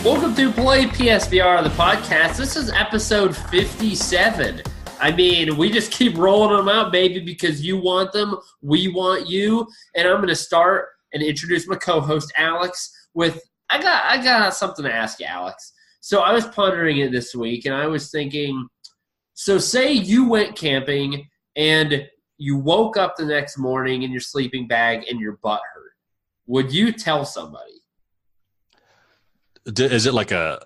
Welcome to PlayPSVR, the podcast. This is episode 57. I mean, we just keep rolling them out, baby, because you want them, we want you. And I'm going to start and introduce my co-host, Alex, with, I got something to ask you, Alex. So I was pondering it this week, and I was thinking, so say you went camping, and you woke up the next morning in your sleeping bag, and your butt hurt. Would you tell somebody? Is it like a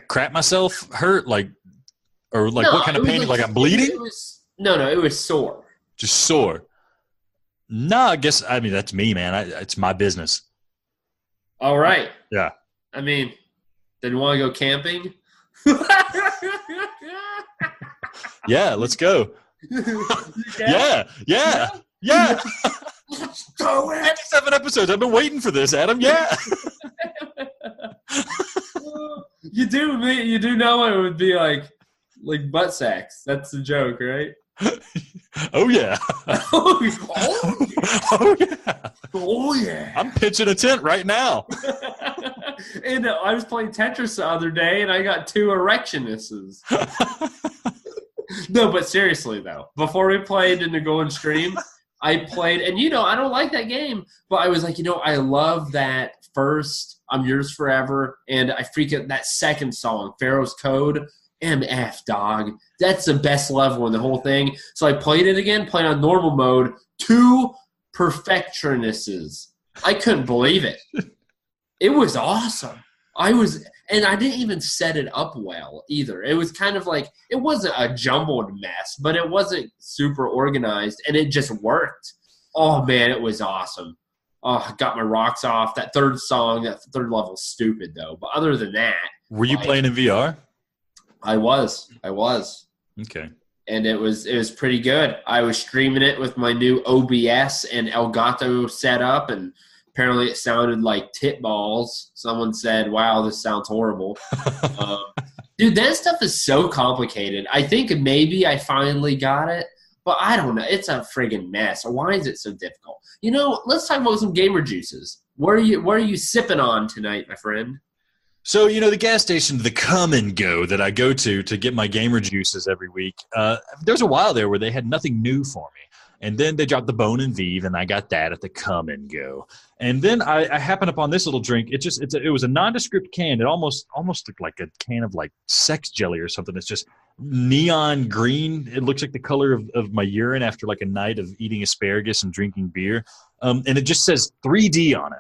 crap myself hurt, or what kind of pain? Like I'm bleeding? It was sore. Just sore. No, I mean that's me, man. It's my business. All right. Yeah. I mean, then want to go camping? Yeah, let's go. Yeah. Let's do it. 57 episodes. I've been waiting for this, Adam. Yeah. You do know it would be like butt sex. That's the joke, right? Oh yeah. Oh yeah. Oh yeah. I'm pitching a tent right now. And I was playing Tetris the other day, and I got 2 erectionuses. No, but seriously though, before we played in the Golden Stream, I played, and I don't like that game, but I was like, I love that first I'm Yours Forever, and I freaking that second song, Pharaoh's Code, MF, dog. That's the best level in the whole thing. So I played it again, played on normal mode, 2 perfectionuses. I couldn't believe it. It was awesome. And I didn't even set it up well either. It was kind of like, it wasn't a jumbled mess, but it wasn't super organized, and it just worked. Oh, man, it was awesome. Oh, I got my rocks off. That third level is stupid, though. But other than that. Were you playing in VR? I was. Okay. And it was pretty good. I was streaming it with my new OBS and Elgato setup, and apparently it sounded like tit balls. Someone said, wow, this sounds horrible. Dude, that stuff is so complicated. I think maybe I finally got it, but I don't know. It's a friggin' mess. Why is it so difficult? Let's talk about some gamer juices. What are you sipping on tonight, my friend? So, the gas station, the Come and Go that I go to get my gamer juices every week, there was a while there where they had nothing new for me. And then they dropped the Bone and Vive, and I got that at the Come and Go. And then I happened upon this little drink. It was a nondescript can. It almost looked like a can of sex jelly or something. It's just neon green. It looks like the color of my urine after a night of eating asparagus and drinking beer. And it just says 3D on it.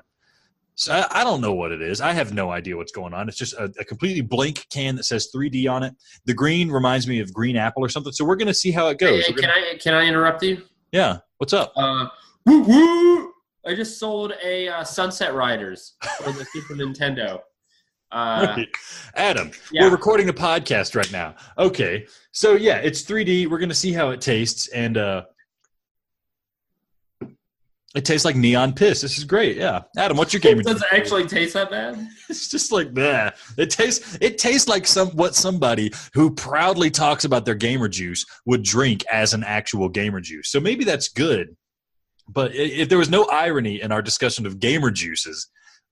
So I don't know what it is. I have no idea what's going on. It's just a completely blank can that says 3D on it. The green reminds me of green apple or something. So we're going to see how it goes. Hey, can I interrupt you? Yeah. What's up? Woo! I just sold a Sunset Riders for the Super Nintendo. Right. Adam, yeah. We're recording a podcast right now. Okay. So, yeah, it's 3D. We're going to see how it tastes. And it tastes like neon piss. This is great. Yeah. Adam, what's your gamer juice? Does it actually taste that bad? It's just like that. It tastes like what somebody who proudly talks about their gamer juice would drink as an actual gamer juice. So maybe that's good. But if there was no irony in our discussion of gamer juices,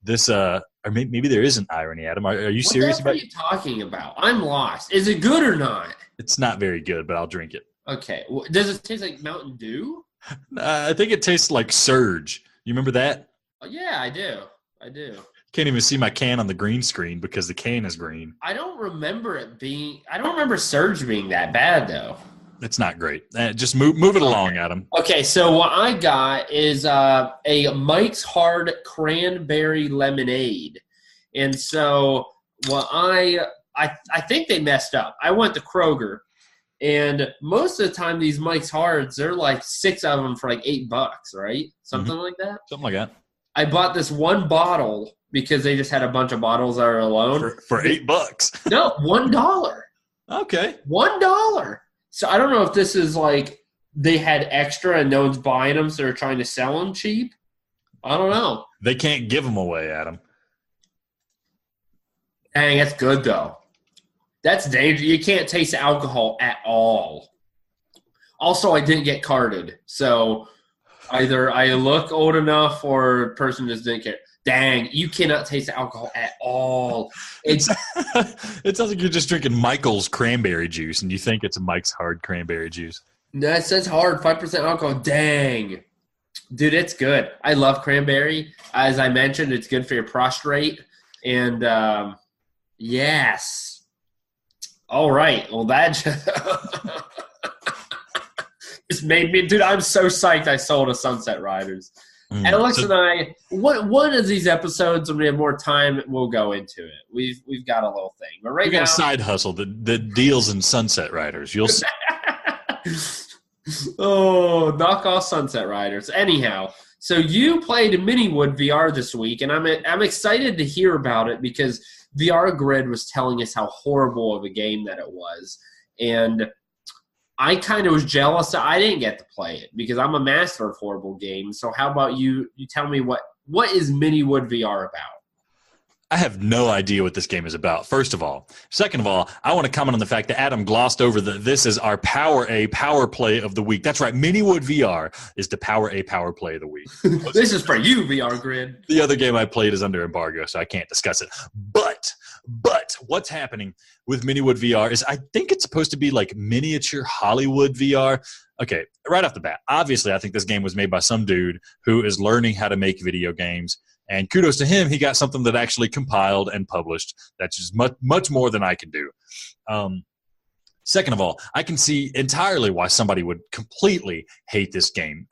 or maybe there isn't irony, Adam. Are you serious about it? What are you talking about? I'm lost. Is it good or not? It's not very good, but I'll drink it. Okay. Does it taste like Mountain Dew? I think it tastes like Surge. You remember that? Oh, yeah, I do. Can't even see my can on the green screen because the can is green. I don't remember Surge being that bad, though. It's not great. Just move it along, Adam. Okay, so what I got is a Mike's Hard Cranberry Lemonade. And so what I think they messed up. I went to Kroger, and most of the time these Mike's Hards, they're 6 of them for $8, right? Something like that? Something like that. I bought this one bottle because they just had a bunch of bottles that are alone. For $8. No, $1. Okay. $1. So I don't know if this is they had extra and no one's buying them, so they're trying to sell them cheap. I don't know. They can't give them away, Adam. Dang, that's good, though. That's dangerous. You can't taste the alcohol at all. Also, I didn't get carded, so either I look old enough or a person just didn't care. Dang, you cannot taste the alcohol at all. It sounds like you're just drinking Michael's cranberry juice, and you think it's Mike's Hard cranberry juice. No, it says hard, 5% alcohol. Dang. Dude, it's good. I love cranberry. As I mentioned, it's good for your prostate. And, yes. All right. Well, that just made me – dude, I'm so psyched I sold a Sunset Riders. Alex and I, one of these episodes, when we have more time, we'll go into it. We've got a little thing. But right now – we got a side hustle that deals in Sunset Riders. You'll see. Oh, knock off Sunset Riders. Anyhow, so you played Miniwood VR this week, and I'm excited to hear about it because VR Grid was telling us how horrible of a game that it was. And I kind of was jealous that I didn't get to play it because I'm a master of horrible games. So how about you tell me what is Miniwood VR about? I have no idea what this game is about, first of all. Second of all, I want to comment on the fact that Adam glossed over that this is our power play of the week. That's right. Miniwood VR is the power play of the week. This is for you, VR Grid. The other game I played is under embargo, so I can't discuss it. But what's happening with Miniwood VR is I think it's supposed to be like miniature Hollywood VR. Okay, right off the bat, obviously I think this game was made by some dude who is learning how to make video games. And kudos to him, he got something that actually compiled and published. That's just much more than I can do. Second of all, I can see entirely why somebody would completely hate this game.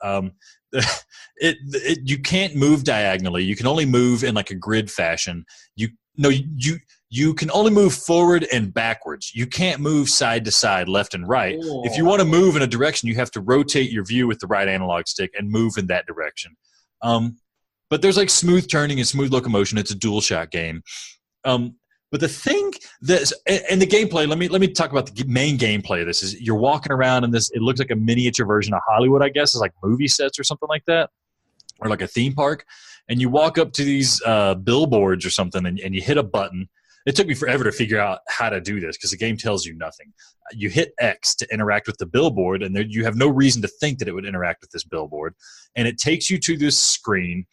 You can't move diagonally. You can only move in like a grid fashion. You can only move forward and backwards. You can't move side to side, left and right. Oh. If you want to move in a direction, you have to rotate your view with the right analog stick and move in that direction. But there's like smooth turning and smooth locomotion. It's a dual shot game. But the thing that's and the gameplay. Let me talk about the main gameplay of this. Is you're walking around in this. It looks like a miniature version of Hollywood, I guess. It's like movie sets or something like that, or like a theme park. And you walk up to these billboards or something, and you hit a button. It took me forever to figure out how to do this because the game tells you nothing. You hit X to interact with the billboard, and you have no reason to think that it would interact with this billboard. And it takes you to this screen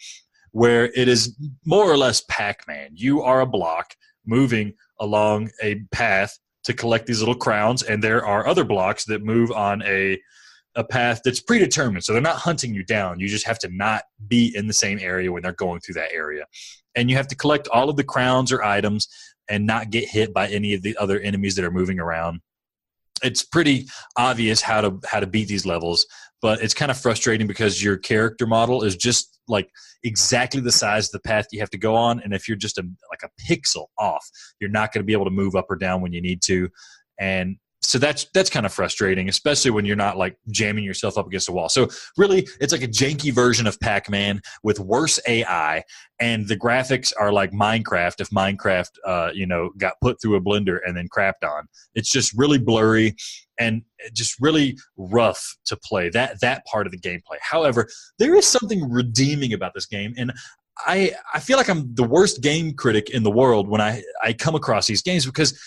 where it is more or less Pac-Man. You are a block moving along a path to collect these little crowns, and there are other blocks that move on a path that's predetermined. So they're not hunting you down. You just have to not be in the same area when they're going through that area. And you have to collect all of the crowns or items and not get hit by any of the other enemies that are moving around. It's pretty obvious how to beat these levels, but it's kind of frustrating because your character model is just like exactly the size of the path you have to go on, and if you're just like a pixel off, you're not going to be able to move up or down when you need to. And so that's kind of frustrating, especially when you're not like jamming yourself up against a wall. So really, it's like a janky version of Pac-Man with worse AI, and the graphics are like Minecraft if Minecraft, got put through a blender and then crapped on. It's just really blurry and just really rough to play. That part of the gameplay. However, there is something redeeming about this game, and I feel like I'm the worst game critic in the world when I come across these games because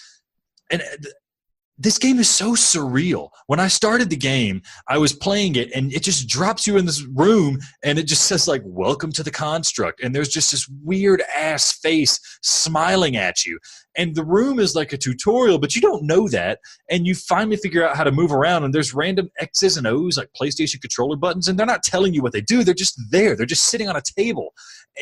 this game is so surreal. When I started the game, I was playing it, and it just drops you in this room, and it just says, like, welcome to the construct. And there's just this weird-ass face smiling at you. And the room is like a tutorial, but you don't know that. And you finally figure out how to move around, and there's random X's and O's, like PlayStation controller buttons, and they're not telling you what they do. They're just there. They're just sitting on a table.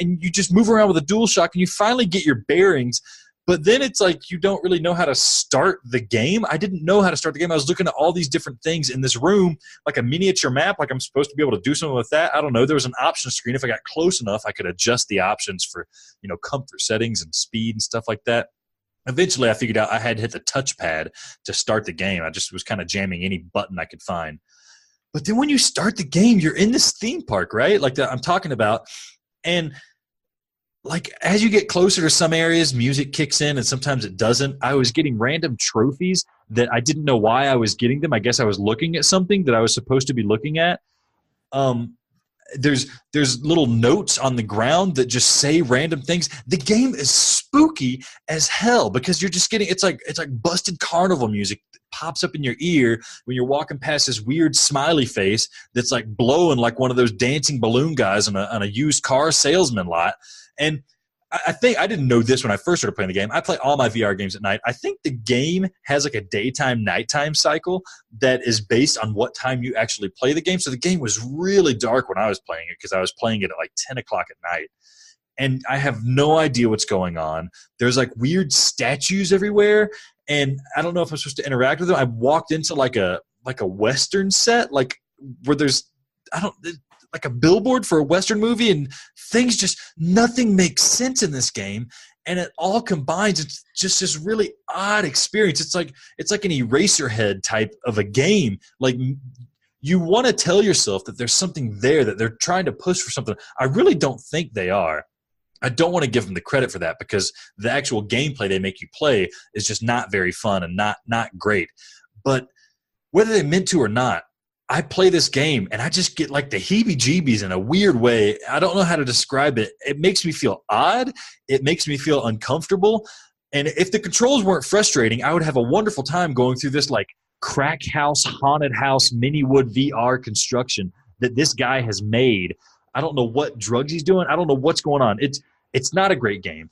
And you just move around with a DualShock, and you finally get your bearings. But then it's like you don't really know how to start the game. I didn't know how to start the game. I was looking at all these different things in this room, like a miniature map, like I'm supposed to be able to do something with that. I don't know. There was an option screen. If I got close enough, I could adjust the options for, comfort settings and speed and stuff like that. Eventually, I figured out I had to hit the touchpad to start the game. I just was kind of jamming any button I could find. But then when you start the game, you're in this theme park, right? Like I'm talking about. And like as you get closer to some areas, music kicks in and sometimes it doesn't. I was getting random trophies that I didn't know why I was getting them. I guess I was looking at something that I was supposed to be looking at. There's little notes on the ground that just say random things. The game is spooky as hell because you're just getting it's like busted carnival music that pops up in your ear when you're walking past this weird smiley face that's like blowing like one of those dancing balloon guys on a used car salesman lot. And I think I didn't know this when I first started playing the game. I play all my VR games at night. I think the game has like a daytime, nighttime cycle that is based on what time you actually play the game. So the game was really dark when I was playing it because I was playing it at like 10 o'clock at night. And I have no idea what's going on. There's like weird statues everywhere. And I don't know if I'm supposed to interact with them. I walked into like a Western set, like where there's, like a billboard for a Western movie, and things just nothing makes sense in this game, and it all combines. It's just this really odd experience. It's like an Eraserhead type of a game. Like you want to tell yourself that there's something there, that they're trying to push for something. I really don't think they are. I don't want to give them the credit for that because the actual gameplay they make you play is just not very fun and not great. But whether they meant to or not, I play this game and I just get like the heebie-jeebies in a weird way. I don't know how to describe it. It makes me feel odd. It makes me feel uncomfortable. And if the controls weren't frustrating, I would have a wonderful time going through this like crack house, haunted house, Miniwood VR construction that this guy has made. I don't know what drugs he's doing. I don't know what's going on. It's not a great game.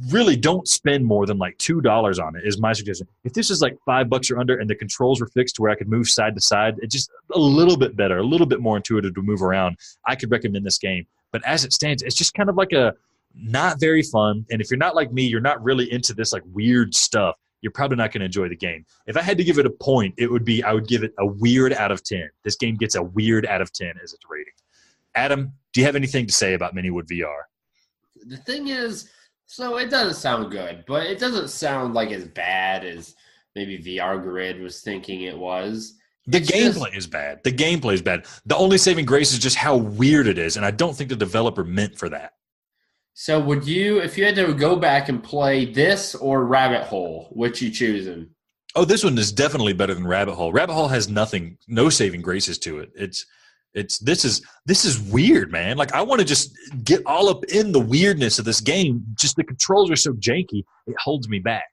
Really don't spend more than like $2 on it is my suggestion. If this is like $5 or under and the controls were fixed to where I could move side to side, it's just a little bit better, a little bit more intuitive to move around, I could recommend this game. But as it stands, it's just kind of like a not very fun. And if you're not like me, you're not really into this like weird stuff, you're probably not going to enjoy the game. If I had to give it a point, I would give it a weird out of 10. This game gets a weird out of 10 as its rating. Adam, do you have anything to say about Miniwood VR? The thing is, so it doesn't sound good, but it doesn't sound like as bad as maybe VR Grid was thinking it was. The gameplay is bad. The gameplay is bad. The only saving grace is just how weird it is, and I don't think the developer meant for that. So would you, if you had to go back and play this or Rabbit Hole, which you choosing? Oh, this one is definitely better than Rabbit Hole. Rabbit Hole has no saving graces to it. This is weird, man. Like I want to just get all up in the weirdness of this game. Just the controls are so janky, it holds me back.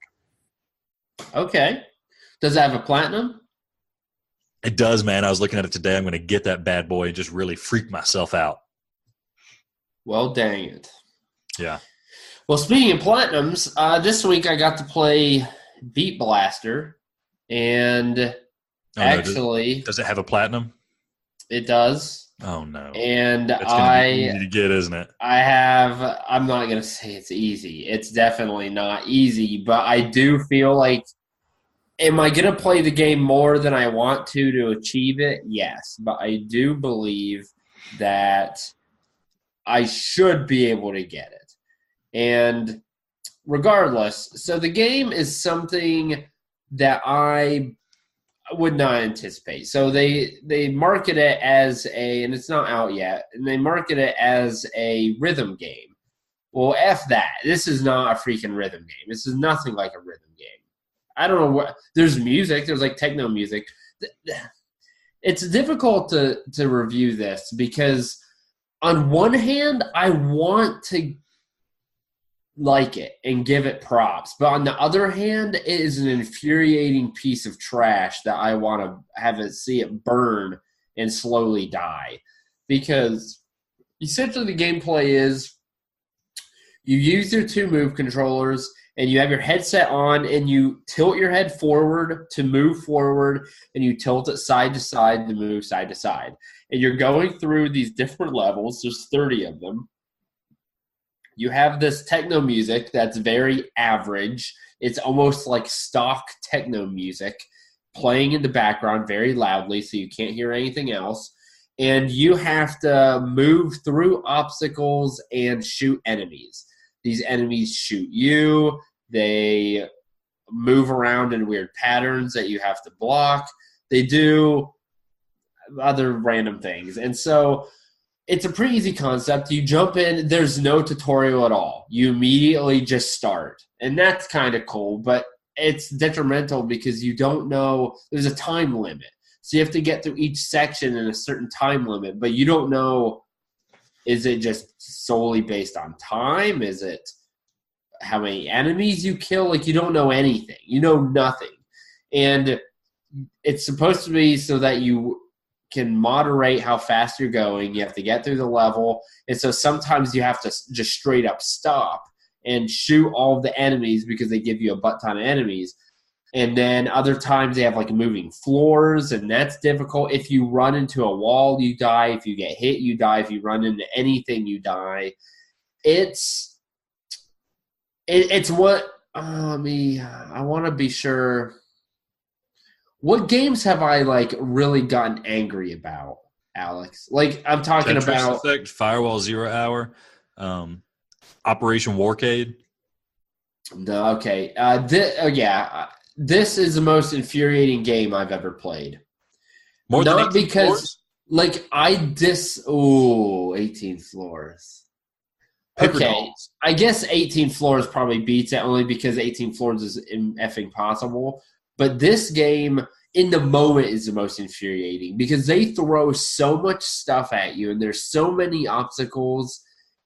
Okay. Does it have a platinum? It does, man. I was looking at it today. I'm going to get that bad boy and just really freak myself out. Well, dang it. Yeah. Well, speaking of platinums, this week I got to play Beat Blaster, and actually, does it have a platinum? It does. Oh no! And it's gonna be easy to get, isn't it? I'm not gonna say it's easy. It's definitely not easy, but I do feel like, am I gonna play the game more than I want to achieve it? Yes, but I do believe that I should be able to get it. And regardless, so the game is something that I would not anticipate. So they market it as and it's not out yet, and they market it as a rhythm game. Well, F that. This is not a freaking rhythm game. This is nothing like a rhythm game. I don't know what, there's music, there's like techno music. It's difficult to review this because on one hand, I want to like it and give it props, but on the other hand, it is an infuriating piece of trash that I want to see it burn and slowly die, because essentially the gameplay is you use your two move controllers and you have your headset on and you tilt your head forward to move forward and you tilt it side to side to move side to side, and you're going through these different levels. There's 30 of them. You have this techno music that's very average. It's almost like stock techno music playing in the background very loudly so you can't hear anything else. And you have to move through obstacles and shoot enemies. These enemies shoot you. They move around in weird patterns that you have to block. They do other random things. And so it's a pretty easy concept. You jump in, there's no tutorial at all. You immediately just start. And that's kind of cool, but it's detrimental because you don't know, there's a time limit. So you have to get through each section in a certain time limit, but you don't know Is it just solely based on time? Is it how many enemies you kill? Like, you don't know anything. You know nothing. And it's supposed to be so that you can moderate how fast you're going. You have to get through the level. And so sometimes you have to just straight up stop and shoot all of the enemies because they give you a butt ton of enemies. And then other times they have like moving floors, and that's difficult. If you run into a wall, you die. If you get hit, you die. If you run into anything, you die. It's what I want to be sure. What games have I like really gotten angry about, Alex? Like, I'm talking Tetris about Effect, Firewall 0 Hour, Operation Warcade. No, okay. This is the most infuriating game I've ever played. More than 18 because floors? like 18 floors. Paper Okay, dolls. I guess 18 floors probably beats it only because 18 floors is effing possible. But this game in the moment is the most infuriating because they throw so much stuff at you and there's so many obstacles.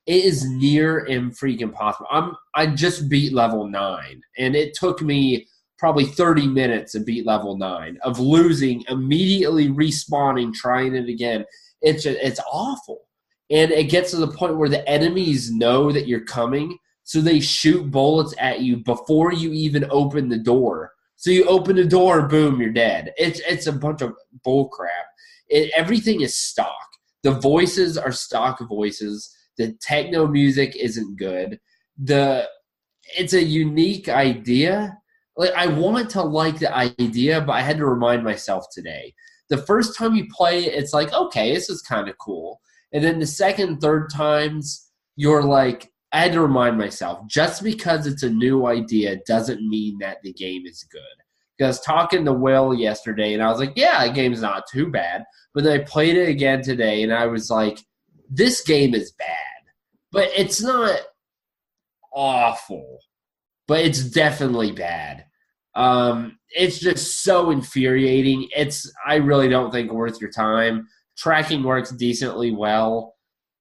It is near and freaking possible. I just beat level 9, and it took me probably 30 minutes to beat level 9 of losing, immediately respawning, trying it again. It's awful. And it gets to the point where the enemies know that you're coming, so they shoot bullets at you before you even open the door. So you open the door, boom, you're dead. It's a bunch of bull crap. Everything is stock. The voices are stock voices. The techno music isn't good. It's a unique idea. Like, I want to like the idea, but I had to remind myself today. The first time you play it, it's like, okay, this is kind of cool. And then the second, third times, you're like, I had to remind myself, just because it's a new idea doesn't mean that the game is good. Because I was talking to Will yesterday, and I was like, yeah, the game's not too bad. But then I played it again today, and I was like, this game is bad. But it's not awful. But it's definitely bad. It's just so infuriating. I really don't think worth your time. Tracking works decently well.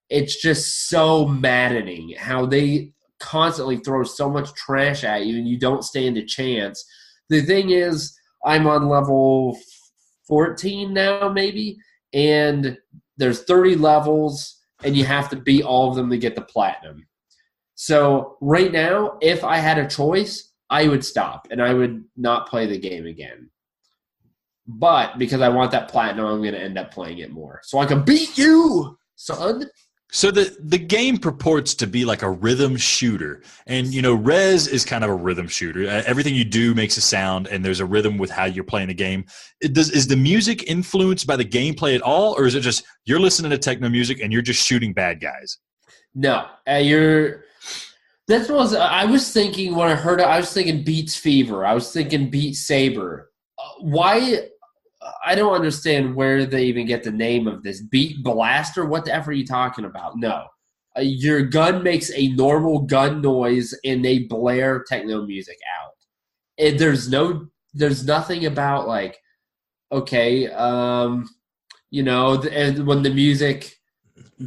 It's just so maddening how they constantly throw so much trash at you and you don't stand a chance. The thing is, I'm on level 14 now, maybe, and there's 30 levels, and you have to beat all of them to get the platinum. So right now, if I had a choice, I would stop, and I would not play the game again. But because I want that platinum, I'm going to end up playing it more. So I can beat you, son. So the game purports to be like a rhythm shooter. And, Rez is kind of a rhythm shooter. Everything you do makes a sound, and there's a rhythm with how you're playing the game. Is the music influenced by the gameplay at all, or is it just you're listening to techno music and you're just shooting bad guys? No. That's what I was thinking when I heard it. I was thinking Beats Fever. I was thinking Beat Saber. Why? I don't understand where they even get the name of this. Beat Blaster? What the F are you talking about? No. Your gun makes a normal gun noise, and they blare techno music out. And there's nothing about like, okay, and when the music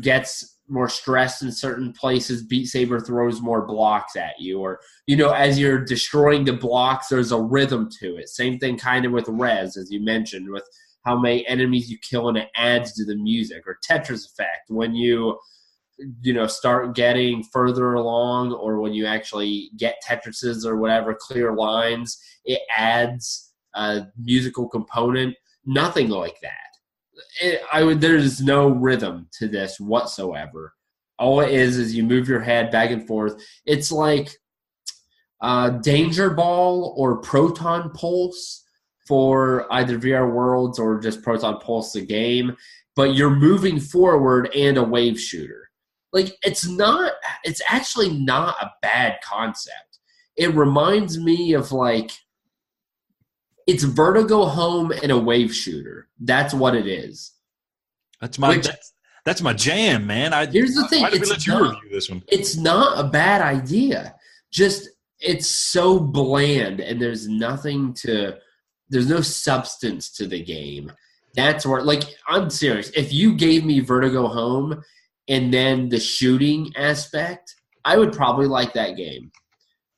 gets more stressed in certain places, Beat Saber throws more blocks at you, or as you're destroying the blocks, there's a rhythm to it. Same thing kind of with Rez, as you mentioned, with how many enemies you kill, and it adds to the music. Or Tetris Effect, when you start getting further along, or when you actually get Tetrises or whatever, clear lines, it adds a musical component. Nothing like that. There's no rhythm to this whatsoever. All it is you move your head back and forth. It's like Danger Ball or Proton Pulse for either VR Worlds or just Proton Pulse the game, but you're moving forward and a wave shooter. Like, it's actually not a bad concept. It reminds me of like, it's Vertigo Home and a wave shooter. That's what it is. That's my jam, man. Here's the thing. Why did we let you review this one? It's not a bad idea. Just, it's so bland, and there's no substance to the game. That's where, like, I'm serious. If you gave me Vertigo Home and then the shooting aspect, I would probably like that game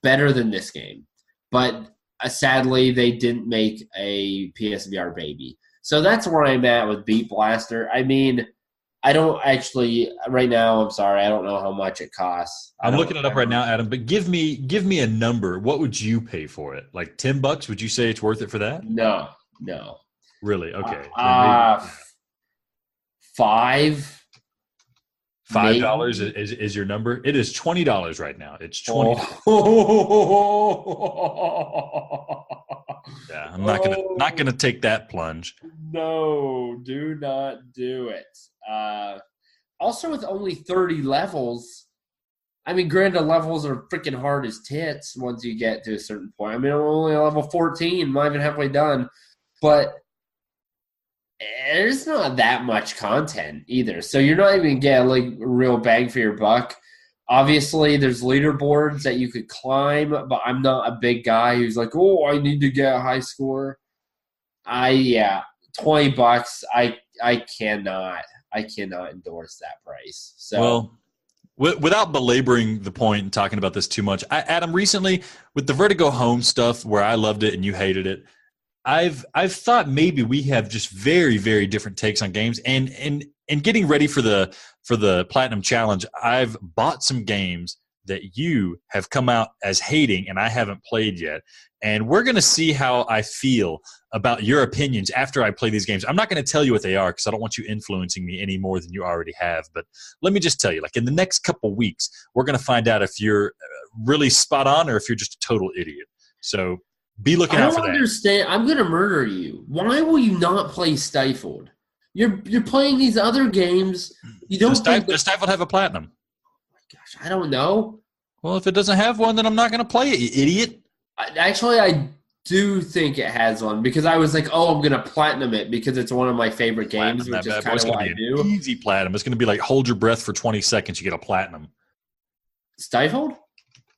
better than this game. But sadly, they didn't make a PSVR baby. So that's where I'm at with Beat Blaster. I mean, I don't actually right now. I'm sorry, I don't know how much it costs. I'm looking it up right now, Adam. But give me a number. What would you pay for it? Like $10? Would you say it's worth it for that? No. Really? Okay. $5. $5 is your number. It is $20 right now. It's $20. Yeah, I'm not gonna take that plunge. No, do not do it. Also, with only 30 levels, I mean, granted, levels are freaking hard as tits once you get to a certain point. I mean, I'm only at level 14, I'm not even halfway done, but there's not that much content either. So you're not even getting like real bang for your buck. Obviously, there's leaderboards that you could climb, but I'm not a big guy who's like, oh, I need to get a high score. $20. I cannot endorse that price. So, well, without belaboring the point and talking about this too much, Adam, recently with the Vertigo Home stuff where I loved it and you hated it, I've thought maybe we have just very, very different takes on games. And getting ready for the Platinum Challenge, I've bought some games that you have come out as hating and I haven't played yet. And we're going to see how I feel about your opinions after I play these games. I'm not going to tell you what they are because I don't want you influencing me any more than you already have. But let me just tell you, like in the next couple weeks, we're going to find out if you're really spot on or if you're just a total idiot. So be looking out for that. I don't understand. I'm going to murder you. Why will you not play Stifled? You're playing these other games. You don't. Does Stifled have a platinum? Oh my gosh, I don't know. Well, if it doesn't have one, then I'm not going to play it, you idiot. Actually, I do think it has one because I was like, oh, I'm going to platinum it because it's one of my favorite games, which is kind of what I do. Easy platinum. It's going to be like hold your breath for 20 seconds. You get a platinum. Stifled?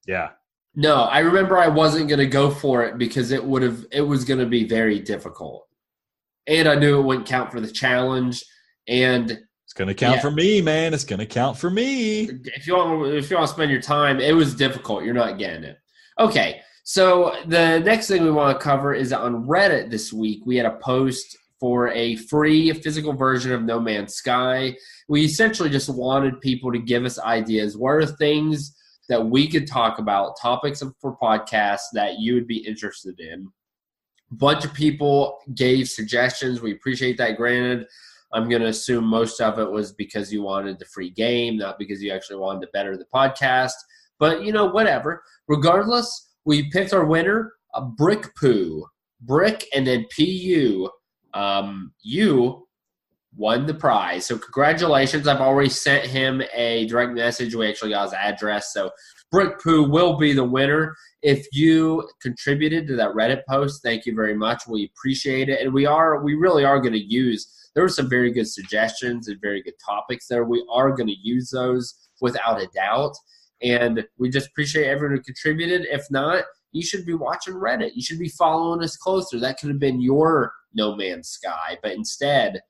Yeah. No, I remember I wasn't going to go for it because it was going to be very difficult. And I knew it wouldn't count for the challenge. And it's going to count for me, man. It's going to count for me. If you want to spend your time, it was difficult. You're not getting it. Okay, so the next thing we want to cover is on Reddit this week. We had a post for a free physical version of No Man's Sky. We essentially just wanted people to give us ideas. What are things that we could talk about, topics for podcasts that you would be interested in? A bunch of people gave suggestions. We appreciate that. Granted, I'm going to assume most of it was because you wanted the free game, not because you actually wanted to better the podcast. But, whatever. Regardless, we picked our winner, a Brick Poo. Brick and then P-U. You won the prize. So congratulations. I've already sent him a direct message. We actually got his address. So Brick Poo will be the winner. If you contributed to that Reddit post, thank you very much. We appreciate it. And we really are going to use, there were some very good suggestions and very good topics there. We are going to use those without a doubt. And we just appreciate everyone who contributed. If not, you should be watching Reddit. You should be following us closer. That could have been your No Man's Sky. But instead,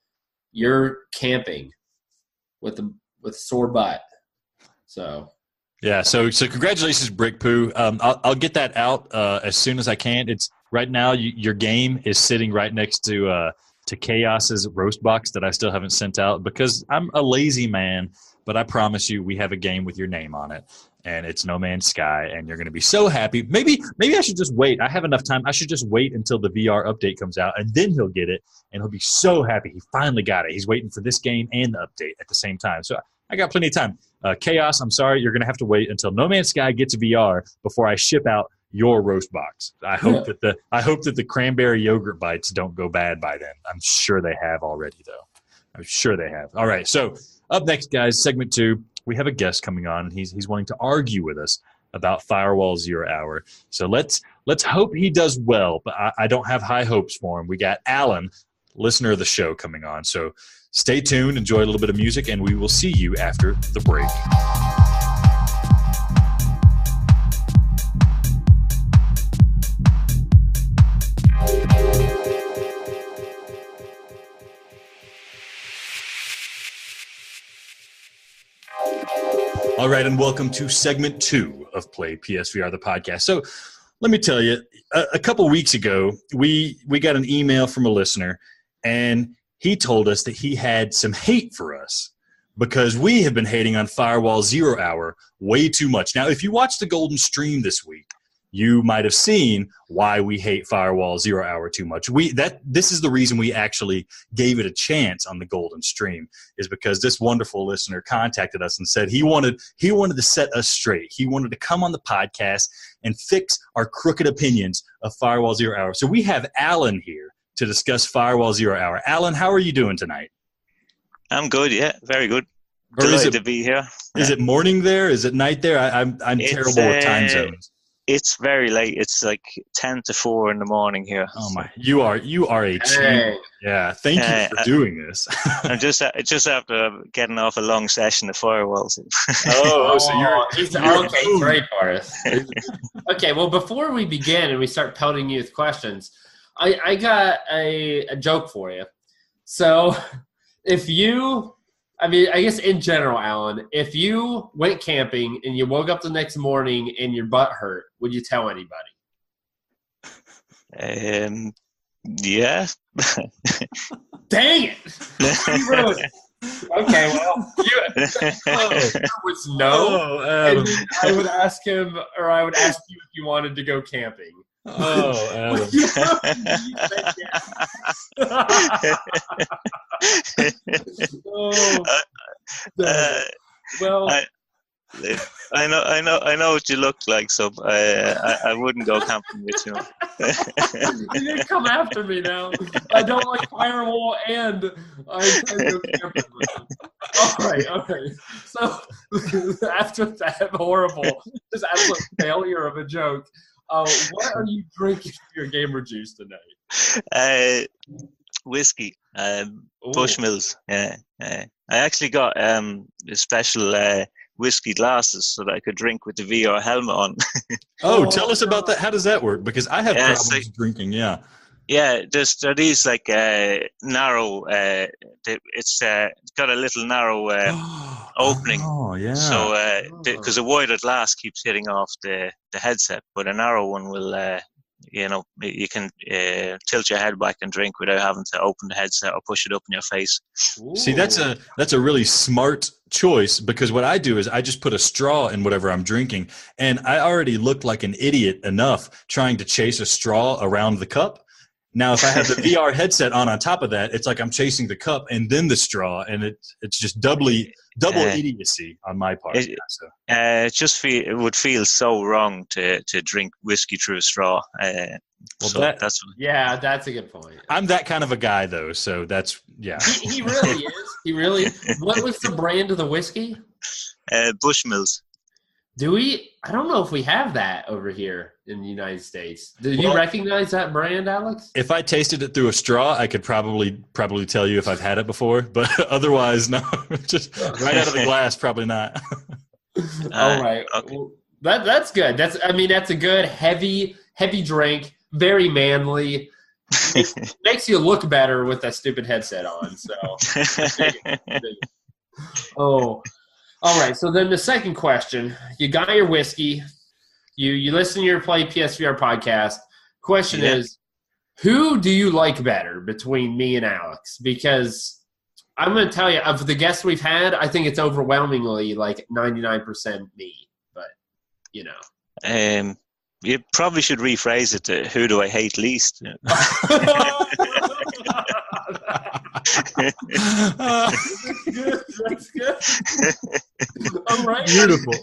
you're camping with a sore butt. So yeah, so congratulations, Brick Poo. I'll get that out as soon as I can. It's right now. Your game is sitting right next to Chaos's roast box that I still haven't sent out because I'm a lazy man. But I promise you, we have a game with your name on it, and it's No Man's Sky, and you're going to be so happy. Maybe I should just wait. I have enough time. I should just wait until the VR update comes out, and then he'll get it, and he'll be so happy he finally got it. He's waiting for this game and the update at the same time. So I got plenty of time. Chaos, I'm sorry. You're going to have to wait until No Man's Sky gets VR before I ship out your roast box. I hope that the cranberry yogurt bites don't go bad by then. I'm sure they have already, though. I'm sure they have. All right, so up next, guys, segment 2, we have a guest coming on, and he's wanting to argue with us about Firewall Zero Hour. So let's hope he does well, but I don't have high hopes for him. We got Alan, listener of the show, coming on. So stay tuned, enjoy a little bit of music, and we will see you after the break. All right, and welcome to segment 2 of Play PSVR, the podcast. So let me tell you, a couple weeks ago, we got an email from a listener, and he told us that he had some hate for us because we have been hating on Firewall Zero Hour way too much. Now, if you watched the Golden Stream this week, you might have seen why we hate Firewall Zero Hour too much. This is the reason we actually gave it a chance on the Golden Stream, is because this wonderful listener contacted us and said he wanted to set us straight. He wanted to come on the podcast and fix our crooked opinions of Firewall Zero Hour. So we have Alan here to discuss Firewall Zero Hour. Alan, how are you doing tonight? I'm good, yeah, very good. Delighted to be here. Is it morning there? Is it night there? I'm terrible with time zones. It's very late. It's like 10 to 4 in the morning here. Oh my! You are a champ. Yeah, thank you for doing this. I'm just after getting off a long session of Firewalls. So you're okay. Great for us. Okay, well, before we begin and we start pelting you with questions, I got a joke for you. So, I guess in general, Alan, if you went camping and you woke up the next morning and your butt hurt, would you tell anybody? Yeah. Dang it! Okay, well, it was no. And I would ask him, or I would ask you if you wanted to go camping. Oh, Adam. Well, I know what you look like, so I wouldn't go camping with you. You're gonna come after me now. I don't like Firewall, and I go camping with you. All right. So after that horrible, just absolute failure of a joke, what are you drinking for your gamer juice tonight? Whiskey, Bushmills. Yeah. I actually got special whiskey glasses so that I could drink with the VR helmet on. Tell us about that. How does that work? Because I have problems drinking. Yeah. Yeah, they're these like narrow. It's got a little narrow opening. Oh yeah. So because a wider glass keeps hitting off the headset, but a narrow one will. You can tilt your head back and drink without having to open the headset or push it up in your face. Ooh. See, that's a really smart choice, because what I do is I just put a straw in whatever I'm drinking, and I already looked like an idiot enough trying to chase a straw around the cup. Now, if I have the VR headset on top of that, it's like I'm chasing the cup and then the straw, and it's just double idiocy on my part. It would feel so wrong to drink whiskey through a straw. That's a good point. I'm that kind of a guy, though, so that's He really is. He really. What was the brand of the whiskey? Bushmills. Do we? I don't know if we have that over here in the United States. Do you recognize that brand, Alex? If I tasted it through a straw, I could probably tell you if I've had it before, but otherwise, no. Just right out of the glass, probably not. All right. Okay. Well, that's good. That's a good heavy drink. Very manly. It makes you look better with that stupid headset on. So. Oh. All right, so then the second question, you got your whiskey, you listen to your Play PSVR podcast. Question is, who do you like better between me and Alex? Because I'm going to tell you, of the guests we've had, I think it's overwhelmingly like 99% me, but, You probably should rephrase it to, who do I hate least? That's good. All right. Beautiful.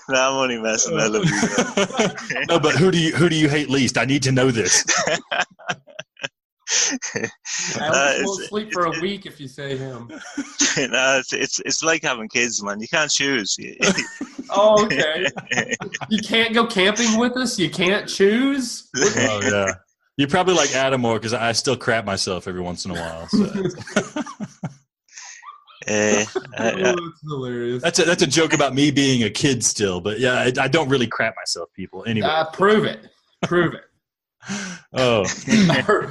No, I'm only messing. I love you. No, but who do you hate least? I need to know this. I won't sleep for a week if you say him. No, it's like having kids, man. You can't choose. Oh, okay. You can't go camping with us? You can't choose? Oh, yeah. You probably like Adam more because I still crap myself every once in a while. So. That's hilarious. That's a joke about me being a kid still, but yeah, I don't really crap myself, people. Anyway, prove it. Oh,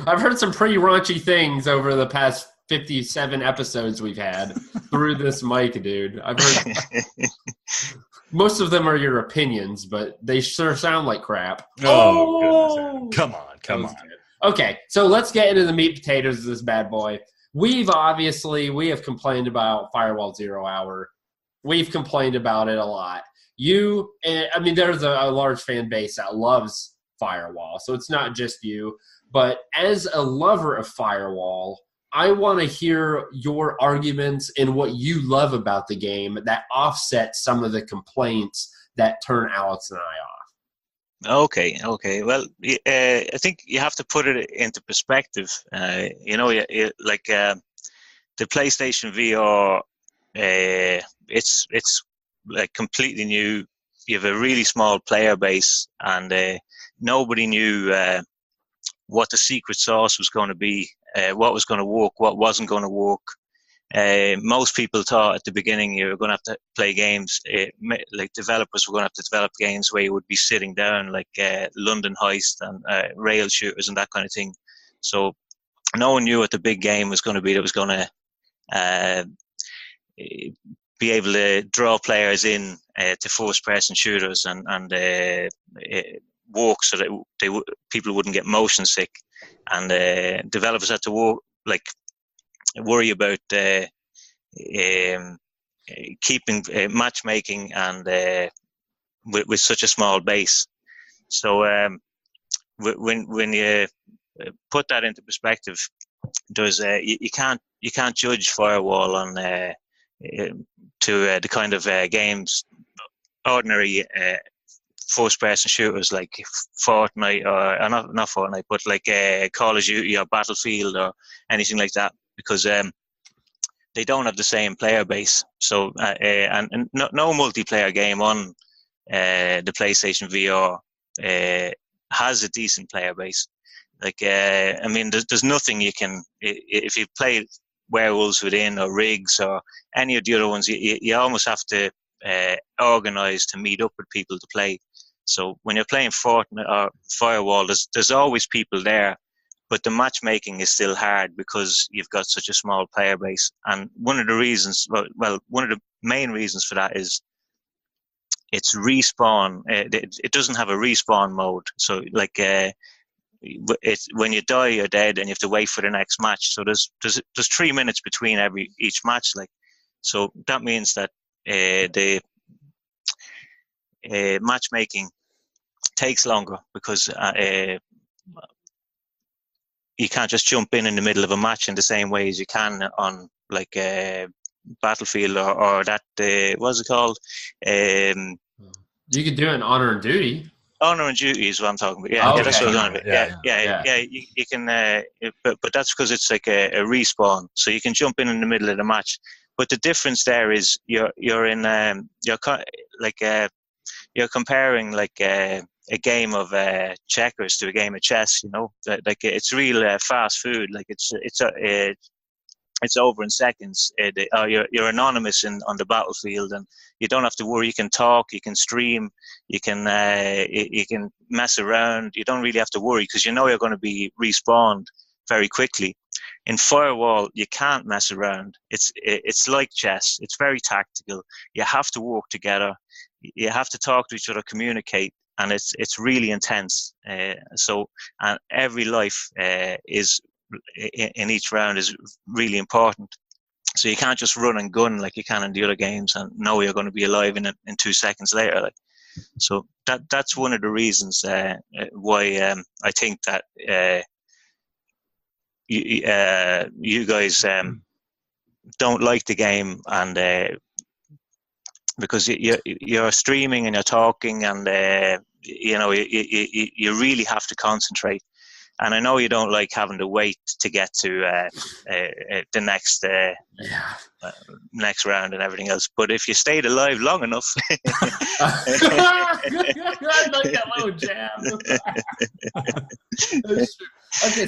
I've heard some pretty raunchy things over the past 57 episodes we've had through this mic, dude. I've heard most of them are your opinions, but they sure sound like crap. Oh, goodness. Come on. Okay, so let's get into the meat potatoes of this bad boy. We have complained about Firewall Zero Hour. We've complained about it a lot. There's a large fan base that loves Firewall, so it's not just you. But as a lover of Firewall, I want to hear your arguments and what you love about the game that offset some of the complaints that turn Alex and I off. Okay. Well, I think you have to put it into perspective. The PlayStation VR, it's like completely new. You have a really small player base, and nobody knew what the secret sauce was going to be, what was going to work, what wasn't going to work. Most people thought at the beginning you were going to have to play games, like developers were going to have to develop games where you would be sitting down, like London Heist and rail shooters and that kind of thing. So no one knew what the big game was going to be that was going to be able to draw players in to first-person shooters and work so that people wouldn't get motion sick, and developers had to worry about keeping matchmaking and with such a small base. So when you put that into perspective, there's you can't judge Firewall on the kind of games, ordinary first-person shooters like Fortnite or not Fortnite, but like Call of Duty or Battlefield or anything like that, because they don't have the same player base. So and no multiplayer game on the PlayStation VR has a decent player base. Like there's nothing you can, if you play Werewolves Within or Rigs or any of the other ones, you almost have to organize to meet up with people to play. So when you're playing Fortnite or Firewall, there's always people there, but the matchmaking is still hard because you've got such a small player base. And one of the main reasons for that is it's respawn. It doesn't have a respawn mode. So like it's when you die, you're dead, and you have to wait for the next match. So there's 3 minutes between each match. Like, so that means that the matchmaking takes longer because you can't just jump in the middle of a match in the same way as you can on like Battlefield or that what's it called? You could do it in Honor and Duty. Honor and Duty is what I'm talking about. Yeah, okay. That's what I'm talking about. Yeah. You can, but that's because it's like a respawn, so you can jump in the middle of the match. But the difference there is you're comparing like a game of checkers to a game of chess. You know, like it's real fast food. Like it's over in seconds. You're anonymous on the battlefield, and you don't have to worry. You can talk, you can stream, you can mess around. You don't really have to worry because you know you're going to be respawned very quickly. In Firewall, you can't mess around. It's like chess. It's very tactical. You have to work together. You have to talk to each other, communicate, and it's really intense. So every life is in each round is really important. So you can't just run and gun like you can in the other games and know you're going to be alive in 2 seconds later. Like, so that's one of the reasons why I think that you guys don't like the game, and because you're streaming and you're talking, and you really have to concentrate. And I know you don't like having to wait to get to the next next round and everything else. But if you stayed alive long enough, I like that little jab. Okay,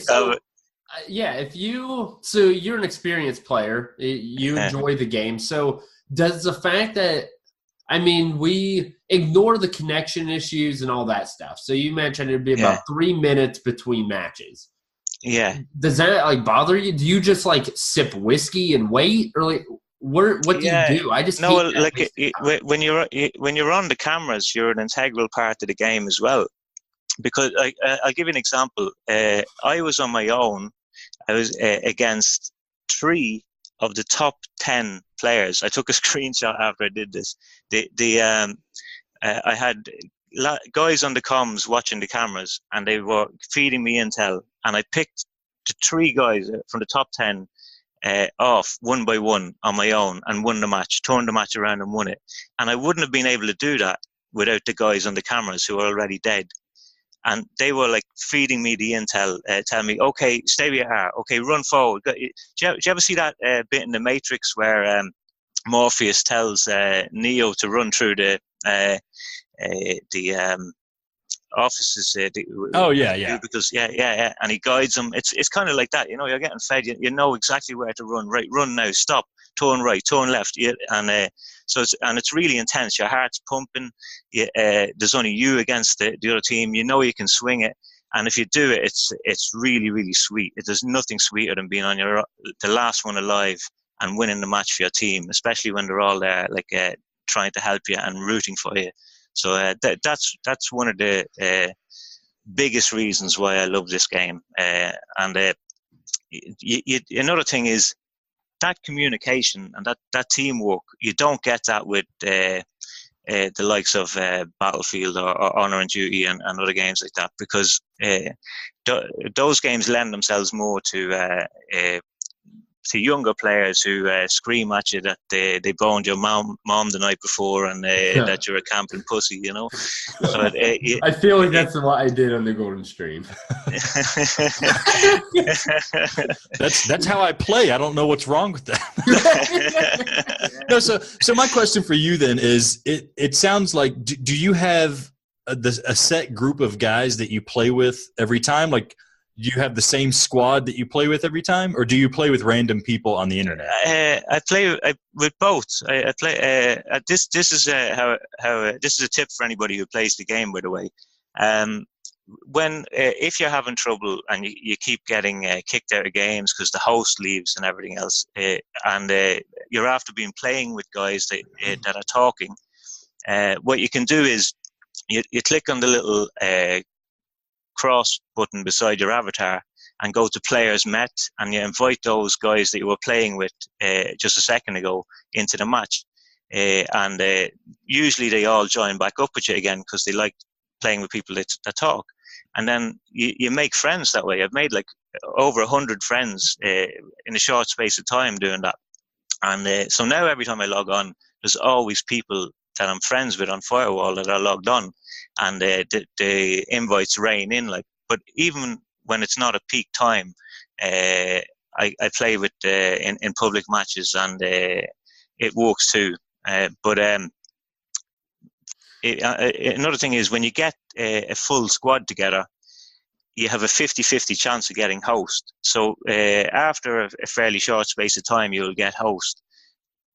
so you're an experienced player. You enjoy the game. So does the fact that we ignore the connection issues and all that stuff. So you mentioned it'd be about 3 minutes between matches. Yeah. Does that like bother you? Do you just like sip whiskey and wait, or like what do you Yeah. do? I just No, hate well, that like wasted time. when you're on the cameras, you're an integral part of the game as well. Because I'll give you an example. I was on my own. I was against 3 of the top 10 players. I took a screenshot after I did this. I had guys on the comms watching the cameras, and they were feeding me intel. And I picked the 3 guys from the top 10 off one by one on my own and won the match, turned the match around and won it. And I wouldn't have been able to do that without the guys on the cameras who were already dead. And they were like feeding me the intel, telling me, okay, stay where you are. Okay, run forward. Do you ever see that bit in The Matrix where Morpheus tells Neo to run through the offices? Oh yeah, yeah. Because yeah, and he guides them. It's kind of like that, you know. You're getting fed. You know exactly where to run. Right, run now. Stop. Turn right. Turn left. Yeah, and it's really intense. Your heart's pumping. There's only you against the other team. You know you can swing it, and if you do it, it's really really sweet. There's nothing sweeter than being on the last one alive and winning the match for your team, especially when they're all there like trying to help you and rooting for you. So that's one of the biggest reasons why I love this game. Another thing is that communication and that teamwork. You don't get that with the likes of Battlefield or Honor and Duty and other games like that, because those games lend themselves more to younger players who scream at you that they boned your mom the night before and that you're a camping pussy, you know. So I feel like that's what I did on the Golden Stream. That's how I play. I don't know what's wrong with that. No, so my question for you then is: it sounds like do you have a set group of guys that you play with every time? Like, do you have the same squad that you play with every time, or do you play with random people on the internet? I play with both. I play. This is how this is a tip for anybody who plays the game. By the way, when if you're having trouble and you keep getting kicked out of games because the host leaves and everything else, and you're after being playing with guys that are talking, what you can do is you click on the little cross button beside your avatar and go to players met, and you invite those guys that you were playing with just a second ago into the match, and usually they all join back up with you again because they like playing with people that talk, and then you make friends that way. I've made like over 100 friends in a short space of time doing that, and so now every time I log on, there's always people that I'm friends with on Firewall that are logged on, and the invites rain in. Like, but even when it's not a peak time, I play with in public matches, and it works too. But another thing is when you get a full squad together, you have a 50-50 chance of getting host. So after a fairly short space of time, you'll get host.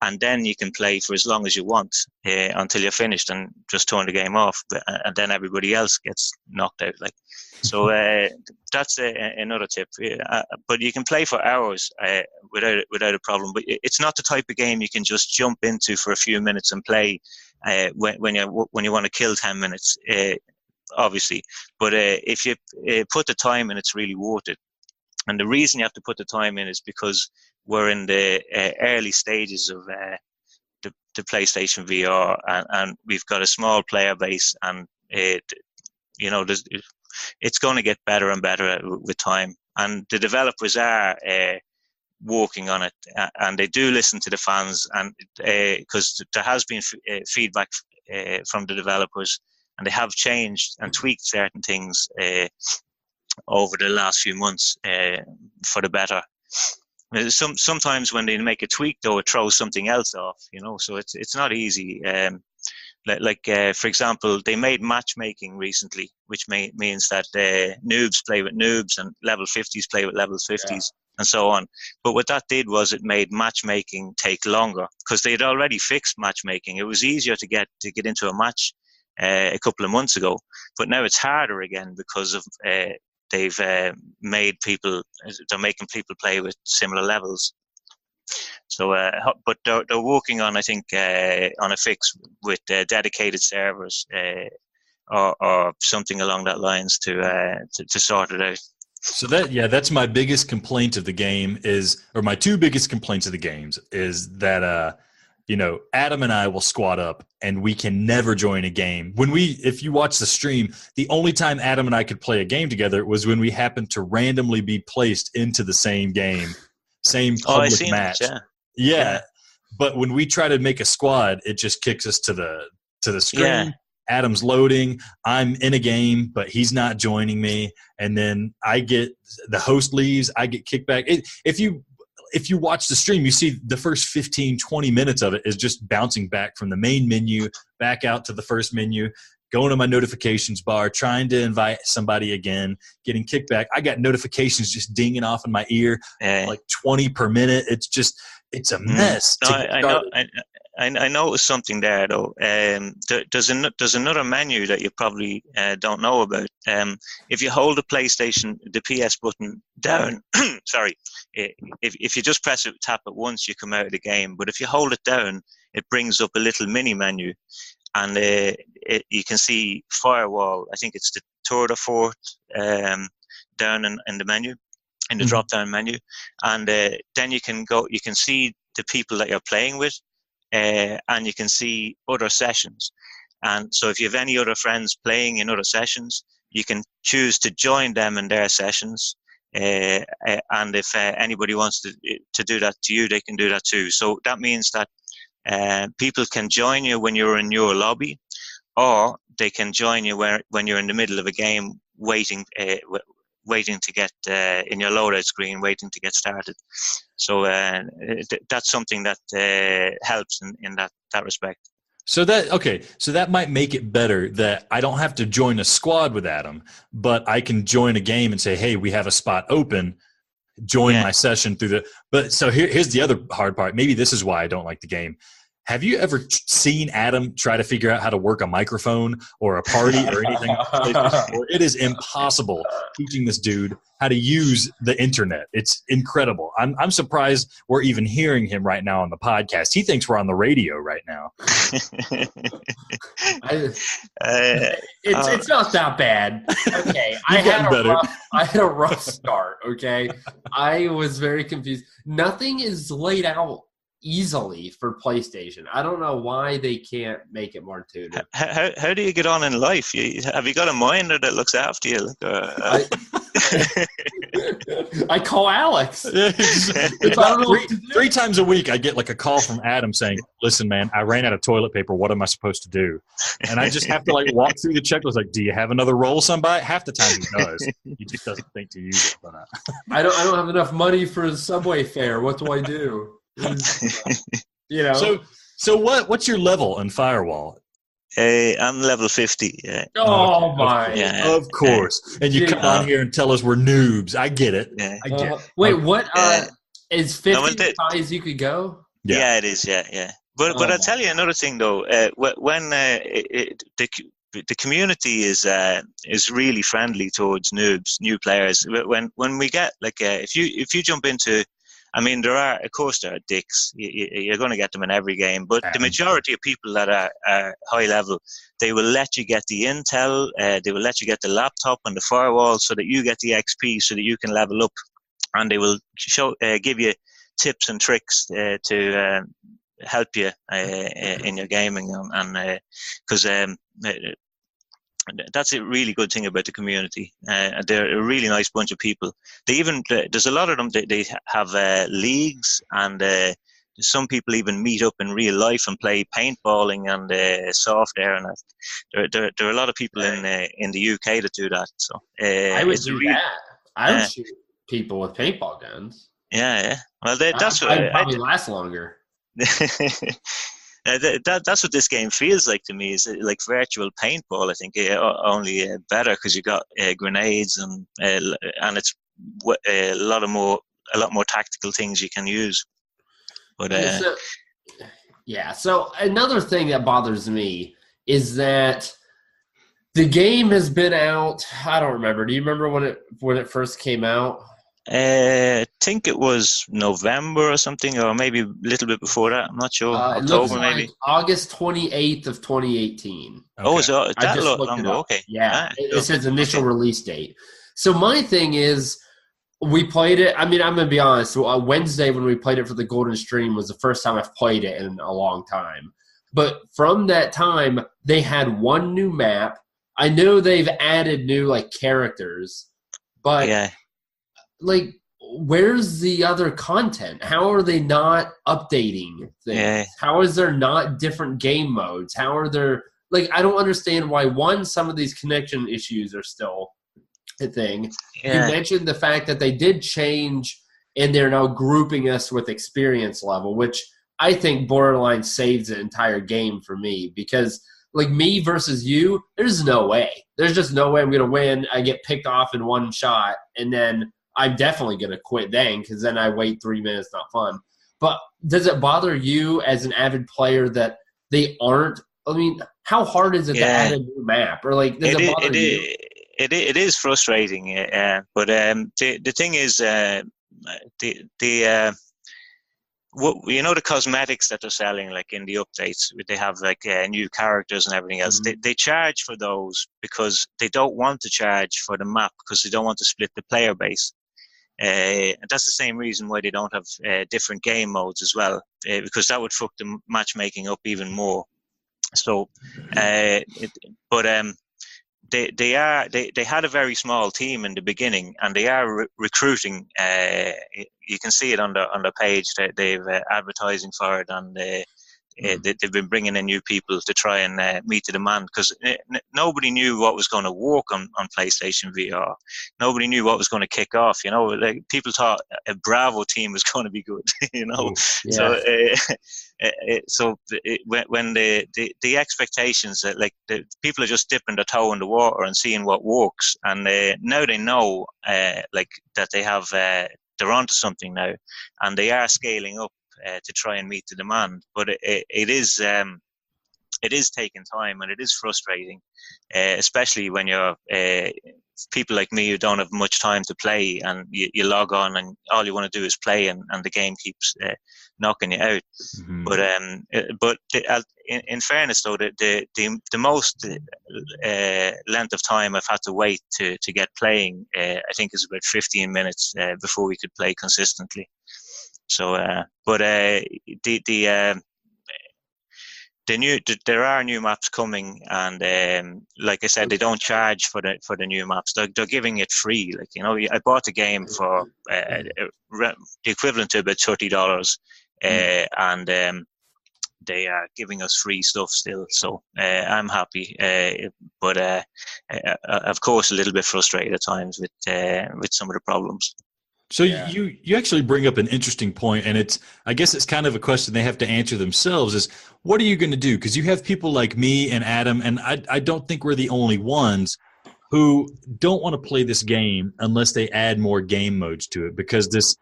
And then you can play for as long as you want until you're finished and just turn the game off. And then everybody else gets knocked out. Like, so that's another tip. But you can play for hours without a problem. But it's not the type of game you can just jump into for a few minutes and play when you want to kill 10 minutes, obviously. But if you put the time in, it's really worth it. And the reason you have to put the time in is because we're in the early stages of the PlayStation VR, and we've got a small player base, and it's going to get better and better with time. And the developers are working on it, and they do listen to the fans, and because there has been feedback from the developers, and they have changed and tweaked certain things over the last few months for the better. Sometimes when they make a tweak, though, it throws something else off, so it's not easy. For example, they made matchmaking recently, which means that noobs play with noobs and level 50s play with level 50s, and so on. But what that did was it made matchmaking take longer, because they had already fixed matchmaking. It was easier to get into a match a couple of months ago, but now it's harder again because of they've made people. They're making people play with similar levels. So, but they're working on, I think, on a fix with dedicated servers or something along that lines to sort it out. So that's my biggest complaint of the game or my two biggest complaints of the games is that, Adam and I will squad up and we can never join a game. If you watch the stream, the only time Adam and I could play a game together was when we happened to randomly be placed into the same game, same public match. That, yeah. But when we try to make a squad, it just kicks us to the screen. Yeah. Adam's loading. I'm in a game, but he's not joining me. And then the host leaves. I get kicked back. If you watch the stream, you see the first 15, 20 minutes of it is just bouncing back from the main menu, back out to the first menu, going to my notifications bar, trying to invite somebody again, getting kicked back. I got notifications just dinging off in my ear, like 20 per minute. It's a mess. I noticed something there though. There's another menu that you probably don't know about. If you hold the PS button down, sorry, if you just tap it once, you come out of the game. But if you hold it down, it brings up a little mini menu, and you can see Firewall. I think it's the third or fourth down in the menu, in the drop-down menu, and then you can see the people that you're playing with. And you can see other sessions. And so if you have any other friends playing in other sessions, you can choose to join them in their sessions. And if anybody wants to do that to you, they can do that too. So that means that people can join you when you're in your lobby, or they can join you when you're in the middle of a game waiting to get in your loadout screen, waiting to get started. So that's something that helps in that respect. So that might make it better that I don't have to join a squad with Adam, but I can join a game and say, hey, we have a spot open, join my session but so here's the other hard part. Maybe this is why I don't like the game. Have you ever seen Adam try to figure out how to work a microphone or a party or anything? It is impossible teaching this dude how to use the internet. It's incredible. I'm surprised we're even hearing him right now on the podcast. He thinks we're on the radio right now. It's not that bad. Okay, I had a rough start. Okay, I was very confused. Nothing is laid out easily for PlayStation. I don't know why they can't make it more intuitive. How do you get on in life? Have you got a minder that looks after you? I call Alex. Three times a week I get like a call from Adam saying, listen, man, I ran out of toilet paper. What am I supposed to do? And I just have to like walk through the checklist like, do you have another roll, somebody? Half the time he does. He just doesn't think to use it. But, I don't have enough money for the subway fare. What do I do? So what's your level in Firewall? I'm level 50. Yeah. Oh my! Of course. And you come on here and tell us we're noobs. I get it. Yeah. I get it. Wait, what? Is 50 as high as you could go? Yeah, it is. Yeah. But I'll tell you another thing though. When the community is really friendly towards noobs, new players. When we get if you jump into, I mean, there are dicks. You're going to get them in every game, but the majority of people that are high level, they will let you get the intel, they will let you get the laptop and the firewall so that you get the XP so that you can level up, and they will give you tips and tricks to help you in your gaming, and because that's a really good thing about the community. They're a really nice bunch of people. There's a lot of them. They have leagues, and some people even meet up in real life and play paintballing and soft air. And there are a lot of people in the UK that do that. So I would do that. I would shoot people with paintball guns. Yeah. Well, that's what I'd probably last longer. That's what this game feels like to me. Is like virtual paintball. I think only better because you got grenades and it's a lot more tactical things you can use. But so another thing that bothers me is that The game has been out. I don't remember. Do you remember when it first came out? I think it was November or something, or maybe a little bit before that. I'm not sure. It looks October like maybe. August 28th of 2018. Oh, Okay. so I that just long looked it ago. up. Okay. Yeah, Ah, it cool. says initial Okay. release date. So my thing is, we played it. I mean, I'm gonna be honest. Wednesday when we played it for the Golden Stream was the first time I've played it in a long time. But from that time, they had one new map. I know they've added new like characters, but Yeah. like, where's the other content? How are they not updating Yeah. things? How is there not different game modes? How are there like, I don't understand why some of these connection issues are still a thing. You Yeah. mentioned the fact that they did change and they're now grouping us with experience level, which I think borderline saves the entire game for me because like me versus you, there's no way. There's just no way I'm going to win. I get picked off in one shot and then I'm definitely going to quit then because then I wait 3 minutes, not fun. But does it bother you as an avid player that they aren't? I mean, how hard is it to add Yeah. a new map? Or like, does it bother you? It is frustrating, but the thing is, the what you know, the cosmetics that they're selling, like in the updates, they have like new characters and everything else. Mm-hmm. They charge for those because they don't want to charge for the map because they don't want to split the player base. And that's the same reason why they don't have different game modes as well, because that would fuck the matchmaking up even more. So, but they had a very small team in the beginning, and they are recruiting. You can see it on the page that they've advertising for it, and they've been bringing in new people to try and meet the demand because nobody knew what was going to work on PlayStation VR. Nobody knew what was going to kick off. You know, like people thought a Bravo team was going to be good. You know, Yeah. When the expectations that like the people are just dipping their toe in the water and seeing what works, and now they know like that they have they're onto something now, and they are scaling up to try and meet the demand. But it is taking time and it is frustrating, especially when you're people like me who don't have much time to play, and you log on and all you want to do is play, and the game keeps knocking you out. Mm-hmm. But in fairness though, the most length of time I've had to wait to get playing, I think is about 15 minutes before we could play consistently. So, there are new maps coming, and like I said, they don't charge for the new maps. They're giving it free. Like, you know, I bought the game for the equivalent to about $30, and they are giving us free stuff still. So I'm happy, but of course a little bit frustrated at times with some of the problems. So you actually bring up an interesting point, and I guess it's kind of a question they have to answer themselves is, what are you going to do? Because you have people like me and Adam, and I don't think we're the only ones who don't want to play this game unless they add more game modes to it, because this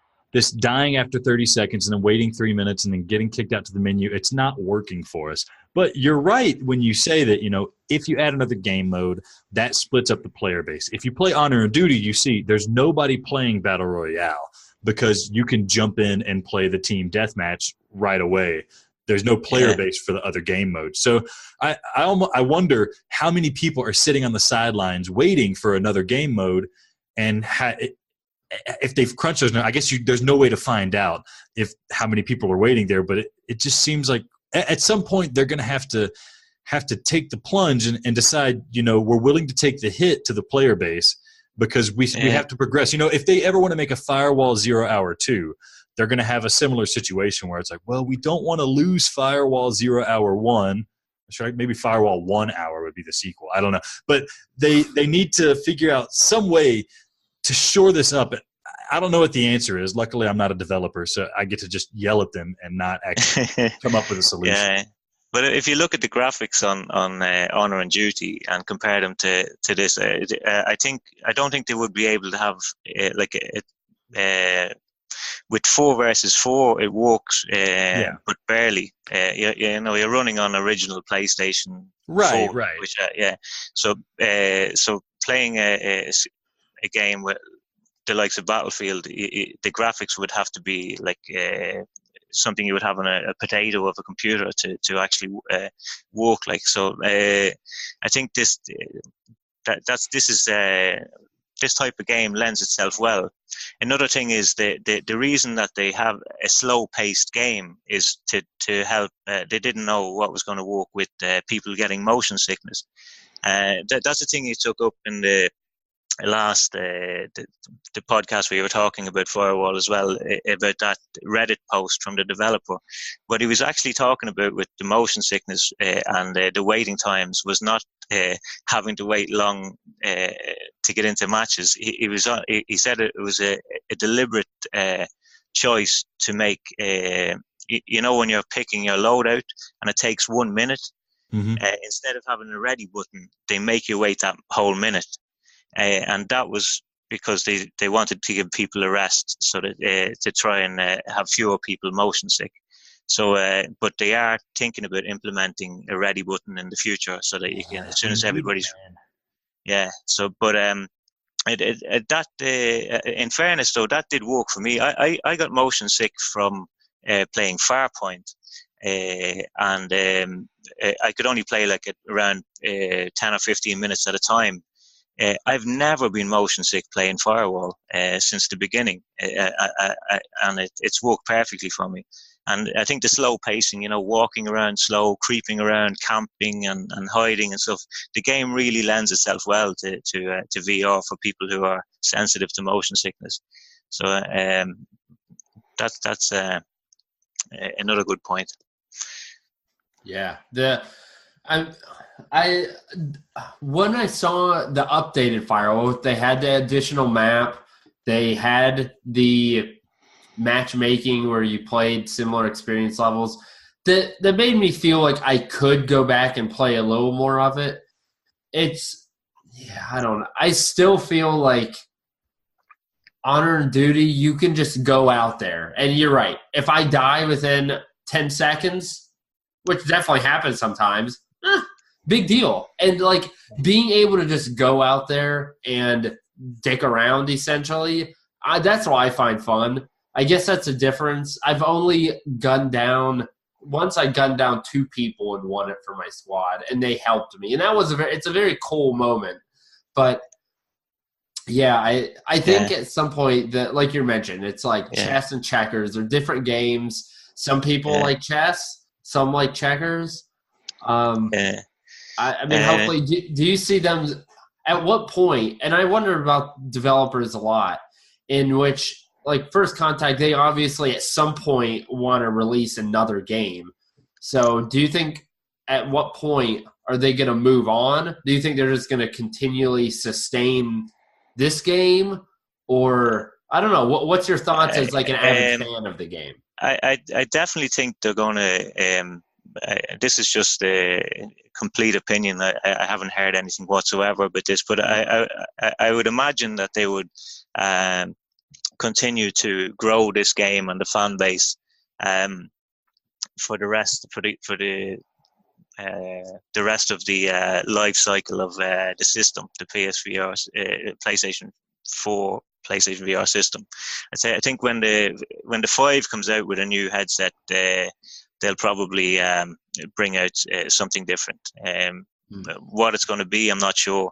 dying after 30 seconds and then waiting 3 minutes and then getting kicked out to the menu, it's not working for us. But you're right when you say that, you know, if you add another game mode, that splits up the player base. If you play Honor and Duty, you see there's nobody playing Battle Royale because you can jump in and play the team deathmatch right away. There's no player base for the other game modes. So I wonder how many people are sitting on the sidelines waiting for another game mode, and if they've crunched those. I guess there's no way to find out how many people are waiting there. But it just seems like at some point they're going to have to take the plunge and decide, you know, we're willing to take the hit to the player base because we have to progress. You know, if they ever want to make a Firewall 0 Hour 2, they're going to have a similar situation where it's like, well, we don't want to lose Firewall 0 Hour 1. Right? Maybe Firewall 1 Hour would be the sequel. I don't know. But they need to figure out some way to shore this up. I don't know what the answer is. Luckily, I'm not a developer, so I get to just yell at them and not actually come up with a solution. Yeah. But if you look at the graphics on Honor and Duty and compare them to this, I don't think they would be able to have with 4 versus 4, it works, but barely. You're running on original PlayStation 4, which So playing a game with the likes of Battlefield, the graphics would have to be like something you would have on a potato of a computer to actually work like. So I think this type of game lends itself well. Another thing is the reason that they have a slow-paced game is to help. They didn't know what was going to work with people getting motion sickness. That's the thing you took up in the last the podcast where you were talking about Firewall as well, about that Reddit post from the developer. What he was actually talking about with the motion sickness and the waiting times was not having to wait long to get into matches. He said it was a deliberate choice to make. When you're picking your loadout and it takes 1 minute, instead of having a ready button, they make you wait that whole minute. And that was because they wanted to give people a rest, so that to try and have fewer people motion sick. So, but they are thinking about implementing a ready button in the future, so that you can, as soon as everybody's, So, but in fairness though, that did work for me. I got motion sick from playing Farpoint, and I could only play like around 10 or 15 minutes at a time. I've never been motion sick playing Firewall since the beginning, and it's worked perfectly for me. And I think the slow pacing, walking around slow, creeping around, camping and hiding and stuff, the game really lends itself well to VR for people who are sensitive to motion sickness. So that's another good point. Yeah, when I saw the updated Firewall, they had the additional map, they had the matchmaking where you played similar experience levels, that made me feel like I could go back and play a little more of it. I don't know. I still feel like Honor and Duty, you can just go out there. And you're right. If I die within 10 seconds, which definitely happens sometimes, big deal. And like being able to just go out there and dick around, essentially, that's what I find fun. I guess that's a difference. I've only gunned down once. I gunned down 2 people and won it for my squad, and they helped me. And that was it's a very cool moment. But yeah, I think at some point that, like you mentioned, it's like chess and checkers. They're different games. Some people like chess, some like checkers. I mean, hopefully, do you see them at what point? And I wonder about developers a lot, in which, like, First Contact, they obviously at some point want to release another game. So do you think at what point are they going to move on? Do you think they're just going to continually sustain this game? Or, I don't know, what's your thoughts as like an avid fan of the game? I definitely think they're going to this is just a complete opinion. I haven't heard anything whatsoever about this, but I would imagine that they would continue to grow this game and the fan base for the rest of the life cycle of the system, the PSVR PlayStation 4 PlayStation VR system. I think when the 5 comes out with a new headset, they'll probably bring out something different. What it's going to be, I'm not sure.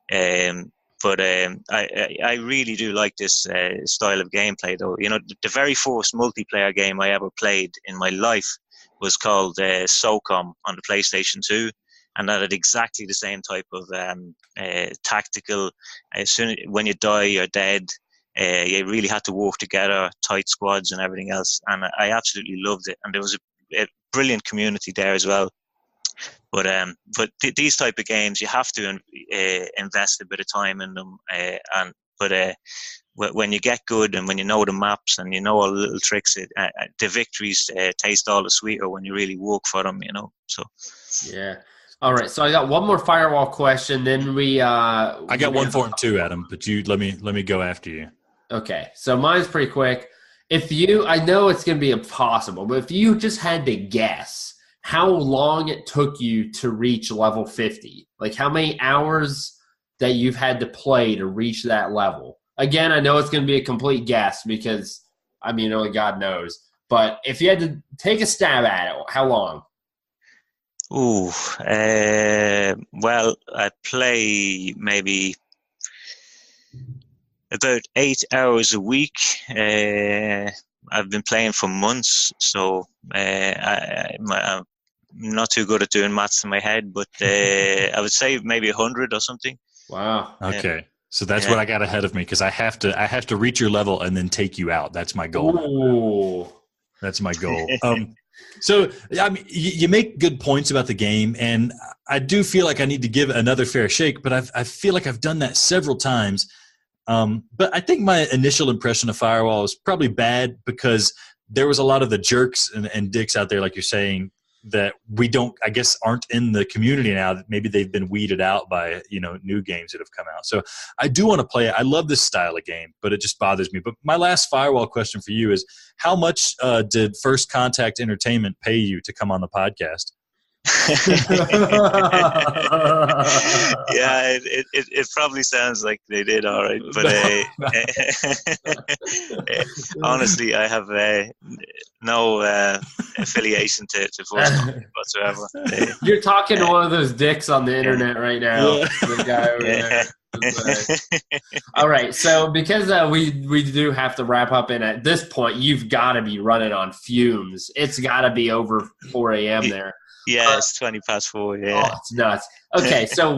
But I really do like this style of gameplay, though. The very first multiplayer game I ever played in my life was called SOCOM on the PlayStation 2, and that had exactly the same type of tactical. When you die, you're dead. You really had to work together, tight squads and everything else, and I absolutely loved it. And there was a brilliant community there as well. But these type of games, you have to invest a bit of time in them. But when you get good and when you know the maps and you know all the little tricks, the victories taste all the sweeter when you really work for them. So yeah. All right. So I got one more Firewall question. Then I got one for him too, Adam. But let me go after you. Okay. So mine's pretty quick. I know it's going to be impossible, but if you just had to guess how long it took you to reach level 50, like how many hours that you've had to play to reach that level. Again, I know it's going to be a complete guess because, I mean, only God knows. But if you had to take a stab at it, how long? Ooh, well, I play maybe about 8 hours a week. I've been playing for months, so I'm not too good at doing maths in my head, but I would say maybe 100 or something. Wow. Okay. So that's what I got ahead of me because I have to reach your level and then take you out. That's my goal. Ooh. That's my goal. So I mean, you make good points about the game, and I do feel like I need to give it another fair shake. But I feel like I've done that several times. But I think my initial impression of Firewall was probably bad because there was a lot of the jerks and dicks out there, like you're saying, that we don't, I guess, aren't in the community now. That maybe they've been weeded out by, new games that have come out. So I do want to play it. I love this style of game, but it just bothers me. But my last Firewall question for you is, how much did First Contact Entertainment pay you to come on the podcast? Yeah, it probably sounds like they did all right, but honestly, I have no affiliation to Force whatsoever. You're talking to one of those dicks on the internet right now. Yeah. The guy over there. All right, so because we do have to wrap up, and at this point, you've got to be running on fumes. It's got to be over 4 a.m. there. Yeah, it's 20 past 4. Yeah, oh, it's nuts. Okay, so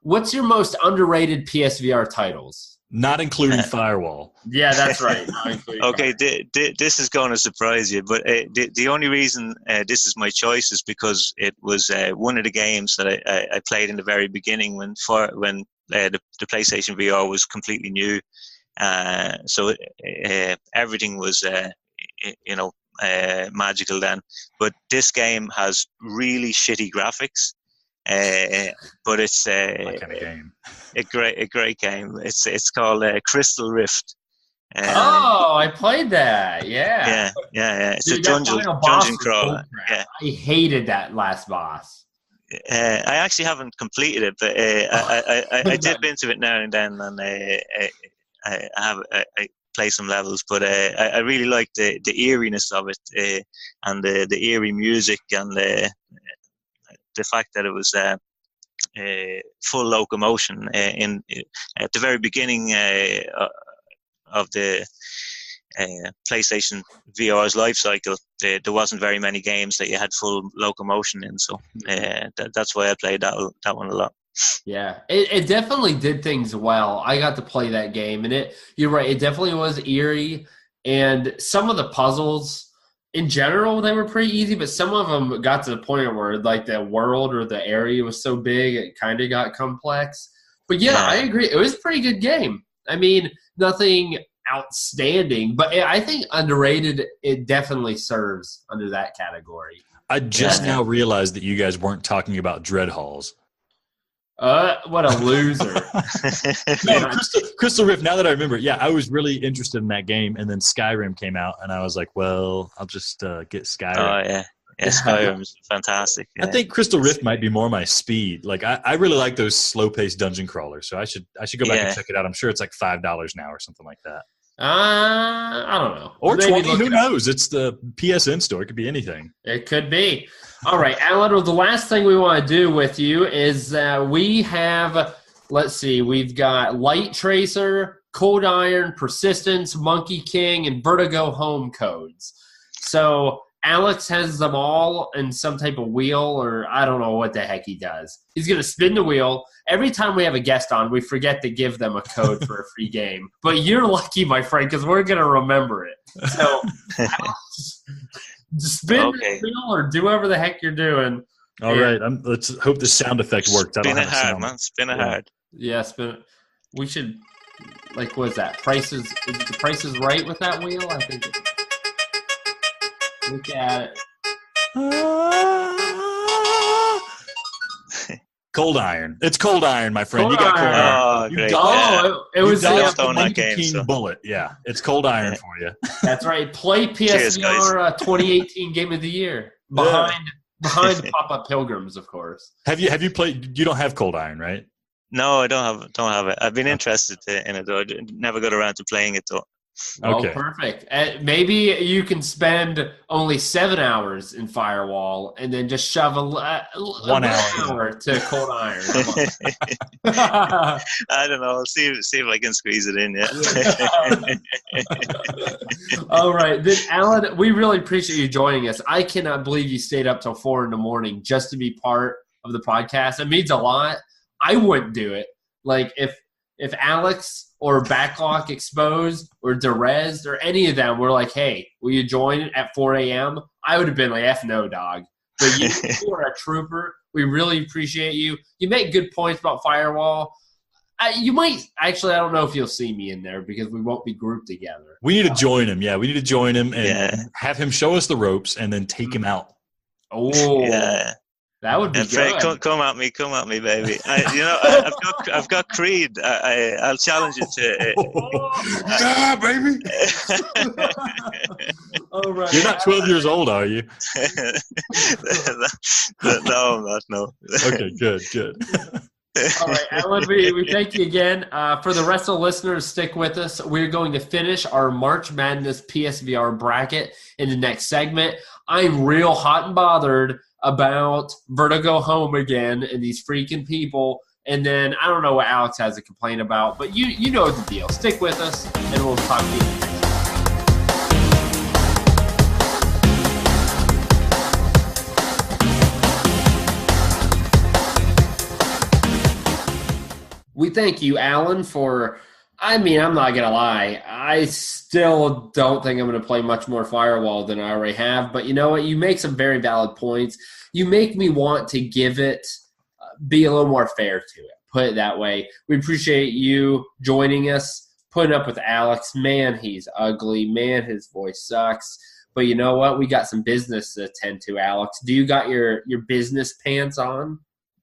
what's your most underrated PSVR titles? Not including Firewall. Yeah, that's right. Okay, this is going to surprise you, but the only reason this is my choice is because it was one of the games that I played in the very beginning when the PlayStation VR was completely new. So everything was, magical then. But this game has really shitty graphics. But it's That kind of game. a great game. It's called Crystal Rift. I played that. Yeah. Yeah. It's Dude, a dungeon crawler. Yeah. I hated that last boss. I actually haven't completed it, but I dip into it now and then, and I play some levels. But I really like the eeriness of it, and the eerie music, and the fact that it was full locomotion at the very beginning of the PlayStation VR's life cycle. There wasn't very many games that you had full locomotion in, so that's why I played that one a lot. Yeah, it definitely did things well. I got to play that game, and you're right, it definitely was eerie, and some of the puzzles in general, they were pretty easy, but some of them got to the point where like the world or the area was so big, it kind of got complex. But yeah, I agree. It was a pretty good game. I mean, nothing outstanding, but I think underrated, it definitely serves under that category. I just now realized that you guys weren't talking about Dread Halls. What a loser. No, Crystal Rift, now that I remember, I was really interested in that game, and then Skyrim came out, and I was like, well, I'll just get Skyrim. Oh, yeah. Yeah, Skyrim's fantastic. Yeah. I think Crystal Rift might be more my speed. Like, I really like those slow-paced dungeon crawlers, so I should go back and check it out. I'm sure it's like $5 now or something like that. I don't know. Or maybe 20, who knows? It's the PSN store. It could be anything. It could be. All right, Alan, the last thing we want to do with you is we have, let's see, we've got Light Tracer, Cold Iron, Persistence, Monkey King, and Vertigo home codes. So Alex has them all in some type of wheel, or I don't know what the heck he does. He's going to spin the wheel. Every time we have a guest on, we forget to give them a code for a free game. But you're lucky, my friend, because we're going to remember it. So just spin the wheel or do whatever the heck you're doing. All right. Let's hope the sound effect works. Spin it hard, man. Spin it hard. Yeah, spin it. We should, like, what is that? Is the Price is Right with that wheel? I think it is. Look at it. Cold Iron. It's Cold Iron, my friend. Cold You got Cold Iron. Iron. Oh, You great. dodged- it was you dodged the the Donut Monkey game, King so. bullet. Yeah, it's Cold Iron for you. That's right. Play Cheers, PSVR 2018 Game of the Year behind Pop-Up Pilgrims, of course. Have you played? You don't have Cold Iron, right? No, I don't have it. I've been interested in it, though. I never got around to playing it, though. Well, Okay. perfect. Maybe you can spend only 7 hours in Firewall and then just shove a 1 hour to Cold Iron. I don't know. I'll see if I can squeeze it in. Yeah. All right, then, Alan, we really appreciate you joining us. I cannot believe you stayed up till 4 a.m. just to be part of the podcast. It means a lot. I wouldn't do it. Like if Alex or Backlock Exposed or Derez or any of them were like, hey, will you join at 4 a.m.? I would have been like, F no, dog. But you are a trooper. We really appreciate you. You make good points about Firewall. You might – actually, I don't know if you'll see me in there because we won't be grouped together. We need to join him. Yeah, we need to join him and have him show us the ropes and then take him out. Oh, yeah. That would be and Fred, good. Come at me, baby. I've got Creed. I'll challenge you to. Yeah, baby. All right. You're not 12 years old, are you? No, I'm not. No. Okay, good. All right, Alan, we thank you again. For the rest of the listeners, stick with us. We're going to finish our March Madness PSVR bracket in the next segment. I'm real hot and bothered about Vertigo Home again and these freaking people. And then I don't know what Alex has to complain about, but you know the deal. Stick with us, and we'll talk to you next time. We thank you, Alan, for – I mean, I'm not going to lie. I still don't think I'm going to play much more Firewall than I already have. But you know what? You make some very valid points. You make me want to give it be a little more fair to it, put it that way. We appreciate you joining us, putting up with Alex. Man, he's ugly. Man, his voice sucks. But you know what? We got some business to attend to, Alex. Do you got your business pants on?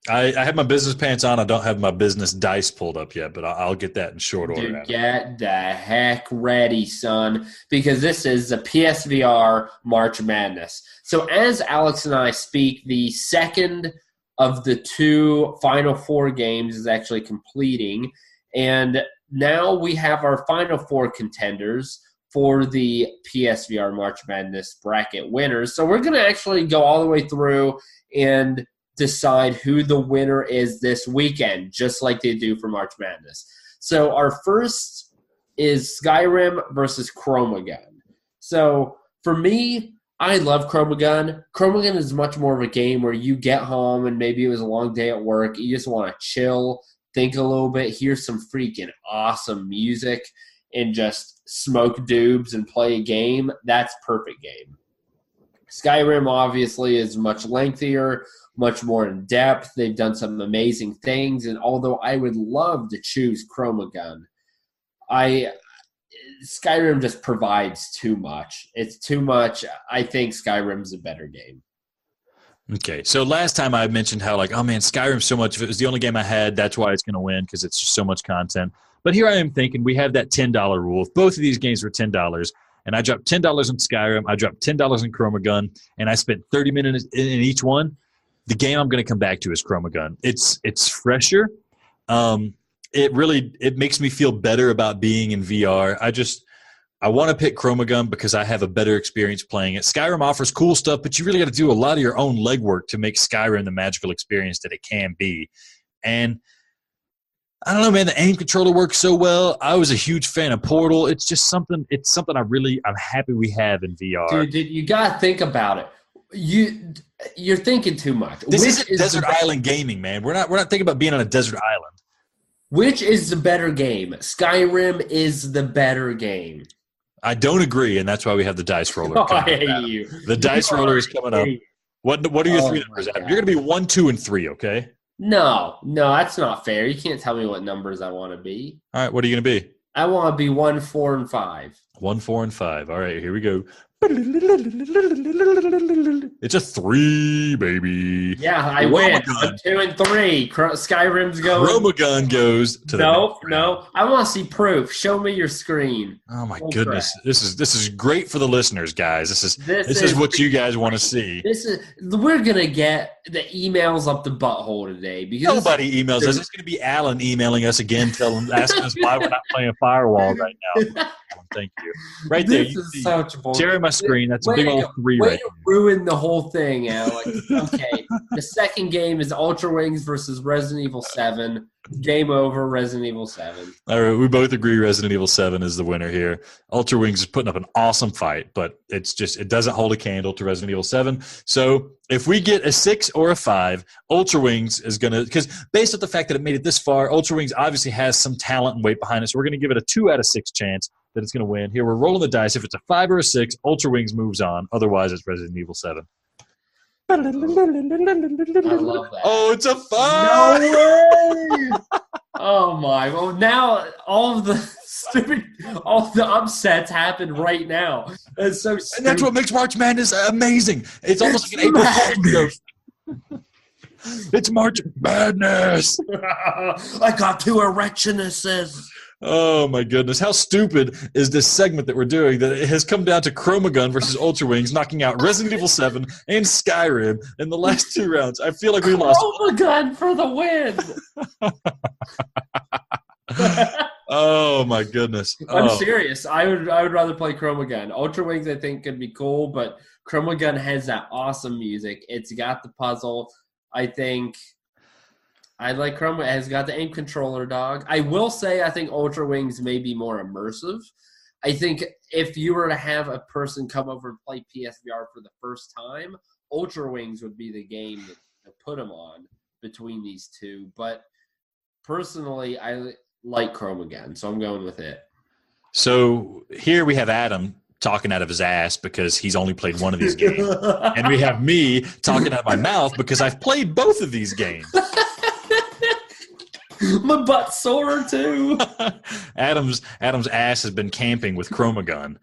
I have my business pants on. I don't have my business dice pulled up yet, but I'll get that in short order. Dude, get the heck ready, son, because this is the PSVR March Madness. So as Alex and I speak, the second of the two Final Four games is actually completing, and now we have our Final Four contenders for the PSVR March Madness bracket winners. So we're going to actually go all the way through and decide who the winner is this weekend, just like they do for March Madness. So our first is Skyrim versus Chromagun. So for me, I love Chromagun. Chromagun is much more of a game where you get home and maybe it was a long day at work. You just want to chill, think a little bit, hear some freaking awesome music, and just smoke doobs and play a game. That's perfect game. Skyrim obviously is much lengthier, much more in depth. They've done some amazing things, and although I would love to choose Chromagun, Skyrim just provides too much. It's too much. I think Skyrim's a better game. Okay, so last time I mentioned how oh man, Skyrim's so much. If it was the only game I had, that's why it's going to win because it's just so much content. But here I am thinking we have that $10 rule. If both of these games were $10, and I dropped $10 on Skyrim, I dropped $10 in Chromagun, and I spent 30 minutes in each one, the game I'm going to come back to is Chromagun. It's fresher. It makes me feel better about being in VR. I want to pick Chromagun because I have a better experience playing it. Skyrim offers cool stuff, but you really got to do a lot of your own legwork to make Skyrim the magical experience that it can be. And I don't know, man, the aim controller works so well. I was a huge fan of Portal. It's just something I'm happy we have in VR. Dude, you got to think about it. You're thinking too much. This isn't desert island gaming, man. We're not thinking about being on a desert island. Which is the better game? Skyrim is the better game. I don't agree, and that's why we have the dice roller. I hate you. The dice roller is coming up. What are your three numbers? You're going to be 1, 2, and 3, okay? No, that's not fair. You can't tell me what numbers I want to be. All right, what are you going to be? I want to be 1, 4, and 5. 1, 4, and 5. All right, here we go. It's a 3, baby. Yeah, I win. I'm 2 and 3. Skyrim's going. Chromagun goes to the next round. No. I want to see proof. Show me your screen. Oh my goodness! This is great for the listeners, guys. This is what you guys want to see. We're gonna get the emails up the butthole today because nobody emails us. It's gonna be Alan emailing us again, asking us why we're not playing Firewall right now. Thank you. Right there, this is such bullshit. Share my screen. That's a big old 3 way right to ruin the whole thing, Alex. Okay, the second game is Ultra Wings versus Resident Evil 7. Game over, Resident Evil 7. All right, we both agree Resident Evil 7 is the winner here. Ultra Wings is putting up an awesome fight, but it doesn't hold a candle to Resident Evil 7. So if we get a 6 or a 5, Ultra Wings is going to – because based on the fact that it made it this far, Ultra Wings obviously has some talent and weight behind it, so we're going to give it a 2 out of 6 chance that it's going to win. Here, we're rolling the dice. If it's a 5 or a 6, Ultra Wings moves on. Otherwise, it's Resident Evil 7. I love that. Oh, it's a 5! No way! Oh my! Well, now all the upsets happen right now. It's so stupid. And that's what makes March Madness amazing. It's almost like an April Fool's joke. It's March Madness. I got 2 erectionuses. Oh my goodness. How stupid is this segment that we're doing that it has come down to Chromagun versus Ultra Wings knocking out Resident Evil 7 and Skyrim in the last 2 rounds. I feel like we lost. Chromagun for the win. Oh my goodness. I'm serious. I would rather play Chromagun. Ultra Wings I think could be cool, but Chromagun has that awesome music. It's got the puzzle. I think I like Chroma. It has got the aim controller, dog. I will say I think Ultra Wings may be more immersive. I think if you were to have a person come over and play PSVR for the first time, Ultra Wings would be the game to put them on between these two. But personally, I like Chrome again, so I'm going with it. So here we have Adam talking out of his ass because he's only played one of these games. And we have me talking out of my mouth because I've played both of these games. My butt's sore too. Adam's ass has been camping with Chromagun.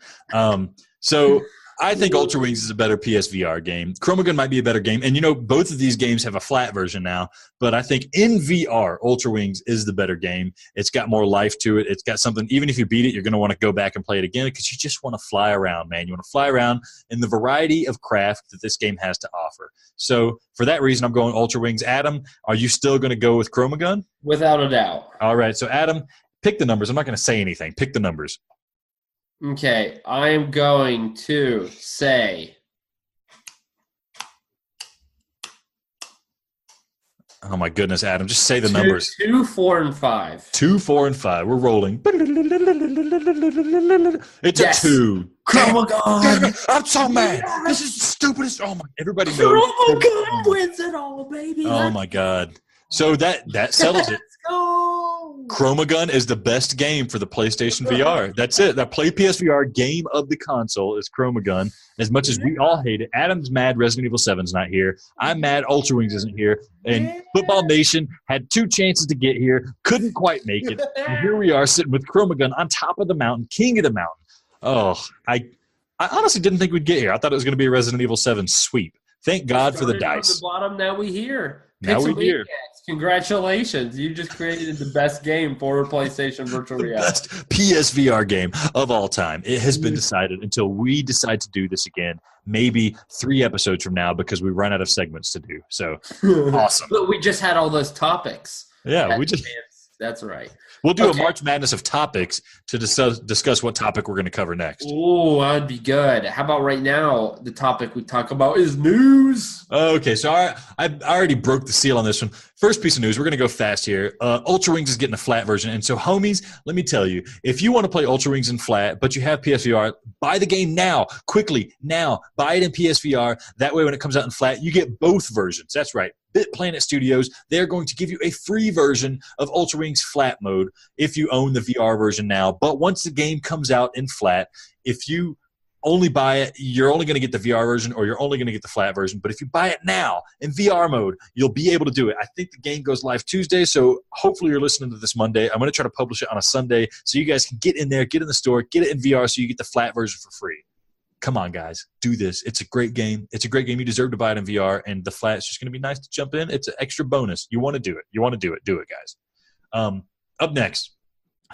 So I think Ultra Wings is a better PSVR game. Chromagun might be a better game. And, you know, both of these games have a flat version now. But I think in VR, Ultra Wings is the better game. It's got more life to it. It's got something. Even if you beat it, you're going to want to go back and play it again because you just want to fly around, man. You want to fly around in the variety of craft that this game has to offer. So for that reason, I'm going Ultra Wings. Adam, are you still going to go with Chromagun? Without a doubt. All right. So, Adam, pick the numbers. I'm not going to say anything. Pick the numbers. Okay, I am going to say. Oh my goodness, Adam! Just say the numbers. 2, 4, and 5. 2, 4, and 5. We're rolling. It's yes. a 2. Chromagun. I'm so mad. This is the stupidest. Oh my! Everybody knows. Chromagun wins it all, baby. Oh my god! So that settles it. Let's go. Chromagun is the best game for the PlayStation VR. That's it. That PlayPSVR game of the console is Chromagun. As much as we all hate it, Adam's mad Resident Evil 7's not here. I'm mad Ultra Wings isn't here. And Football Nation had 2 chances to get here, couldn't quite make it. And here we are sitting with Chromagun on top of the mountain, king of the mountain. Oh, I honestly didn't think we'd get here. I thought it was going to be a Resident Evil 7 sweep. Thank God for the dice. On the bottom, now we here. Now we're here. Congratulations. You just created the best game for PlayStation Virtual Reality. Best PSVR game of all time. It has been decided until we decide to do this again, maybe 3 episodes from now because we run out of segments to do. So, awesome. But we just had all those topics. Yeah, That's right. We'll do a March Madness of topics to discuss what topic we're going to cover next. Oh, that'd be good. How about right now, the topic we talk about is news. Okay, so I already broke the seal on this one. First piece of news, we're going to go fast here. Ultra Wings is getting a flat version. And so, homies, let me tell you, if you want to play Ultra Wings in flat, but you have PSVR, buy the game now. Quickly, now. Buy it in PSVR. That way, when it comes out in flat, you get both versions. That's right. BitPlanet Studios, they're going to give you a free version of Ultra Wings flat mode if you own the VR version now. But once the game comes out in flat, if you only buy it, you're only going to get the VR version or you're only going to get the flat version. But if you buy it now in VR mode, you'll be able to do it. I think the game goes live Tuesday, so hopefully you're listening to this Monday. I'm going to try to publish it on a Sunday so you guys can get in there, get in the store, get it in VR so you get the flat version for free. Come on, guys, do this. It's a great game. It's a great game. You deserve to buy it in VR, and the flat's just going to be nice to jump in. It's an extra bonus. You want to do it. You want to do it. Do it, guys. Up next,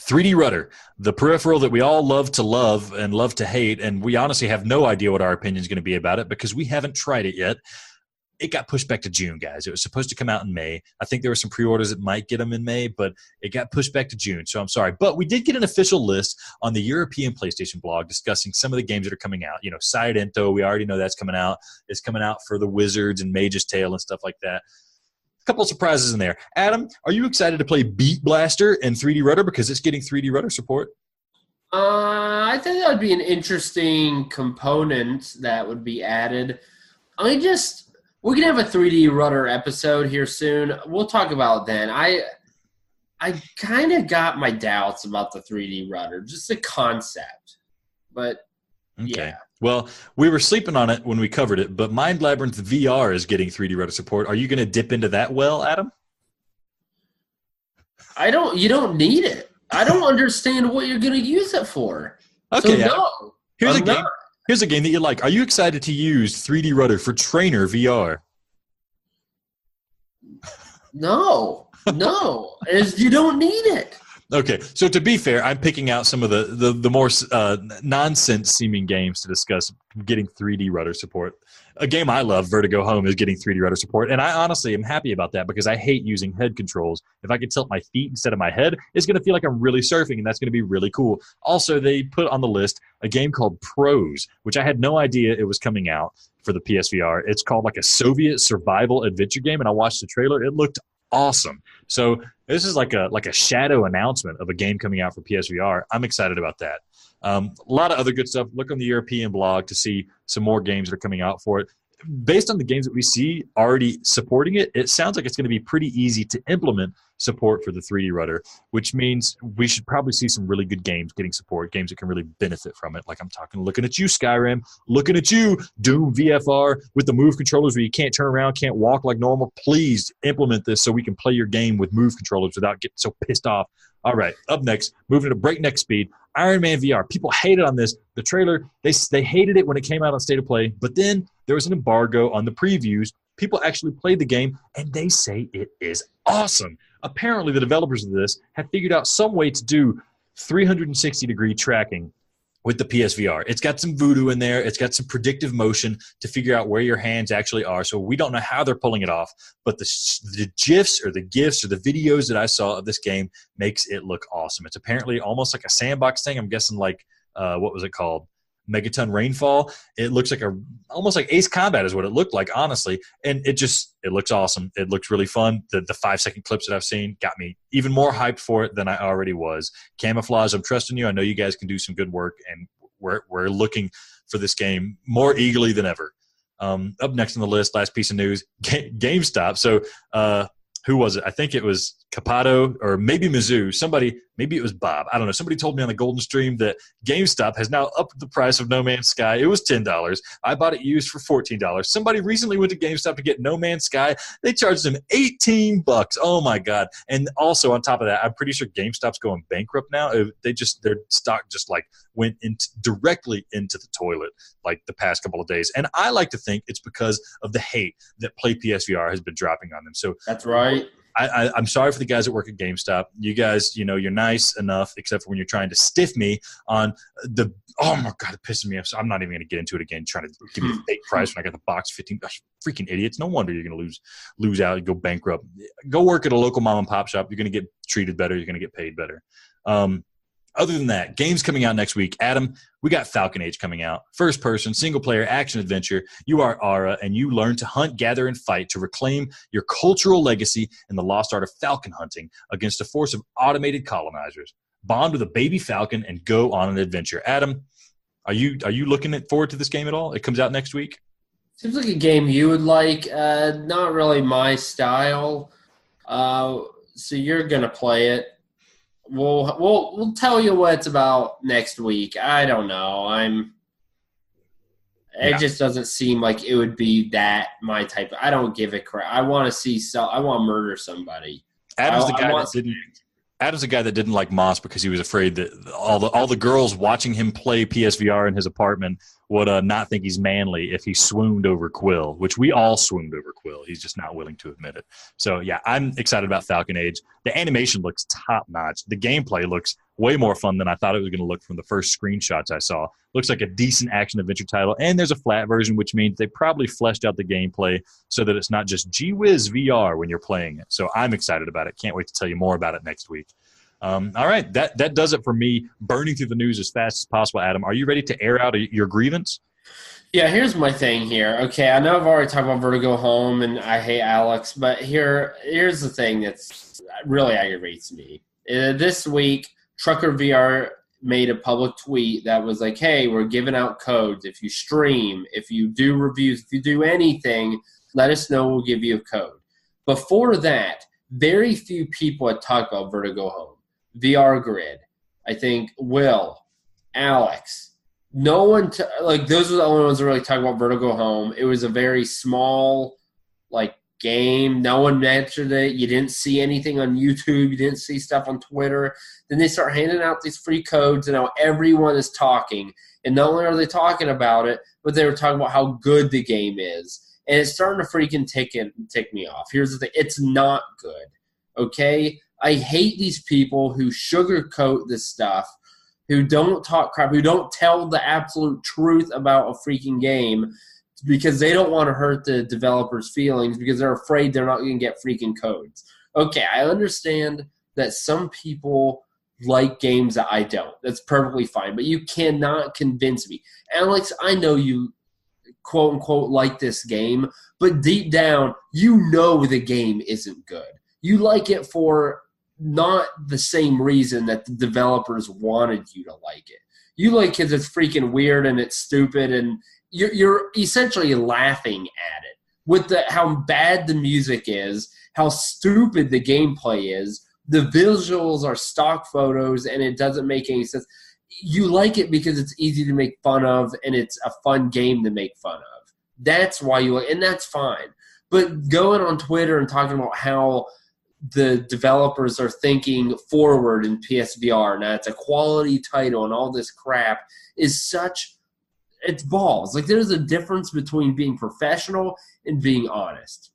3D Rudder, the peripheral that we all love and love to hate, and we honestly have no idea what our opinion is going to be about it because we haven't tried it yet. It got pushed back to June, guys. It was supposed to come out in May. I think there were some pre-orders that might get them in May, but it got pushed back to June, so I'm sorry. But we did get an official list on the European PlayStation blog discussing some of the games that are coming out. You know, Silent, we already know that's coming out. It's coming out for the Wizards and Mage's Tale and stuff like that. A couple of surprises in there. Adam, are you excited to play Beat Blaster and 3D Rudder because it's getting 3D Rudder support? I think that would be an interesting component that would be added. We're going to have a 3D Rudder episode here soon. We'll talk about it then. I kind of got my doubts about the 3D Rudder, just the concept. But, okay. Yeah. Well, we were sleeping on it when we covered it, but Mind Labyrinth VR is getting 3D Rudder support. Are you going to dip into that well, Adam? You don't need it. I don't understand what you're going to use it for. Okay, so, no. Here's a game. Here's a game that you like. Are you excited to use 3D Rudder for Trainer VR? No. You don't need it. Okay, so to be fair, I'm picking out some of the more nonsense-seeming games to discuss getting 3D Rudder support. A game I love, Vertigo Home, is getting 3D Rudder support, and I honestly am happy about that because I hate using head controls. If I can tilt my feet instead of my head, it's going to feel like I'm really surfing, and that's going to be really cool. Also, they put on the list a game called Pros, which I had no idea it was coming out for the PSVR. It's called like a Soviet survival adventure game, and I watched the trailer. It looked awesome. So this is like a shadow announcement of a game coming out for PSVR. I'm excited about that. A lot of other good stuff. Look on the European blog to see some more games that are coming out for it. Based on the games that we see already supporting it, it sounds like it's going to be pretty easy to implement support for the 3D Rudder, which means we should probably see some really good games getting support, games that can really benefit from it. Like I'm looking at you, Skyrim, looking at you, Doom VFR, with the Move controllers where you can't turn around, can't walk like normal. Please implement this so we can play your game with Move controllers without getting so pissed off. All right, up next, moving to breakneck speed, Iron Man VR. People hated on this. The trailer, they hated it when it came out on State of Play, but then there was an embargo on the previews. People actually played the game, and they say it is awesome. Apparently, the developers of this have figured out some way to do 360-degree tracking with the PSVR. It's got some voodoo in there. It's got some predictive motion to figure out where your hands actually are. So we don't know how they're pulling it off, but the GIFs or the GIFs or the videos that I saw of this game makes it look awesome. It's apparently almost like a sandbox thing. I'm guessing like, what was it called? Megaton Rainfall. It looks like almost like Ace Combat is what it looked like, honestly. And it looks awesome. It looks really fun. The 5-second clips that I've seen got me even more hyped for it than I already was. Camouflage, I'm trusting you. I know you guys can do some good work, and we're looking for this game more eagerly than ever. Up next on the list, last piece of news, GameStop. So who was it? I think it was Capato or maybe Mizzou. Somebody, maybe it was Bob. I don't know. Somebody told me on the Golden Stream that GameStop has now upped the price of No Man's Sky. It was $10. I bought it used for $14. Somebody recently went to GameStop to get No Man's Sky. They charged them $18. Oh my God. And also on top of that, I'm pretty sure GameStop's going bankrupt now. Their stock just like went directly into the toilet like the past couple of days. And I like to think it's because of the hate that PlayPSVR has been dropping on them. So that's right. I'm sorry for the guys that work at GameStop. You guys, you're nice enough, except for when you're trying to stiff me on the. Oh my God, it pisses me off. So I'm not even going to get into it again. Trying to give me a fake price when I got the box 15. Gosh, freaking idiots! No wonder you're going to lose out and go bankrupt. Go work at a local mom and pop shop. You're going to get treated better. You're going to get paid better. Other than that, games coming out next week. Adam, we got Falcon Age coming out. First-person, single-player, action-adventure. You are Ara, and you learn to hunt, gather, and fight to reclaim your cultural legacy in the lost art of falcon hunting against a force of automated colonizers. Bond with a baby falcon and go on an adventure. Adam, are you looking forward to this game at all? It comes out next week. Seems like a game you would like. Not really my style. So you're gonna play it. We'll tell you what it's about next week. I don't know. It just doesn't seem like it would be that my type. I don't give a crap. I want to see. I want to murder somebody. Adam's a guy that didn't like Moss because he was afraid that all the girls watching him play PSVR in his apartment would not think he's manly if he swooned over Quill, which we all swooned over Quill. He's just not willing to admit it. So, yeah, I'm excited about Falcon Age. The animation looks top-notch. The gameplay looks way more fun than I thought it was going to look from the first screenshots I saw. Looks like a decent action-adventure title, and there's a flat version, which means they probably fleshed out the gameplay so that it's not just gee-whiz VR when you're playing it. So I'm excited about it. Can't wait to tell you more about it next week. All right, that does it for me, burning through the news as fast as possible. Adam, are you ready to air out your grievance? Yeah, here's my thing here. Okay, I know I've already talked about Vertigo Home, and I hate Alex, but here's the thing that's really aggravates me. This week, Trucker VR made a public tweet that was like, hey, we're giving out codes. If you stream, if you do reviews, if you do anything, let us know. We'll give you a code. Before that, very few people had talked about Vertigo Home. VR Grid, I think Will, Alex, no one those are the only ones that really talk about Vertigo Home. It was a very small game. No one mentioned it. You didn't see anything on YouTube. You didn't see stuff on Twitter. Then they start handing out these free codes, and now everyone is talking. And not only are they talking about it, but they were talking about how good the game is. And it's starting to freaking tick me off. Here's the thing. It's not good. Okay? I hate these people who sugarcoat this stuff, who don't talk crap, who don't tell the absolute truth about a freaking game because they don't want to hurt the developers' feelings because they're afraid they're not going to get freaking codes. Okay, I understand that some people like games that I don't. That's perfectly fine, but you cannot convince me. Alex, I know you quote-unquote like this game, but deep down, you know the game isn't good. You like it for not the same reason that the developers wanted you to like it. You like it because it's freaking weird and it's stupid, and you're essentially laughing at it with how bad the music is, how stupid the gameplay is. The visuals are stock photos, and it doesn't make any sense. You like it because it's easy to make fun of, and it's a fun game to make fun of. That's why you like, and that's fine. But going on Twitter and talking about how the developers are thinking forward in PSVR, now it's a quality title and all this crap is it's balls. There's a difference between being professional and being honest.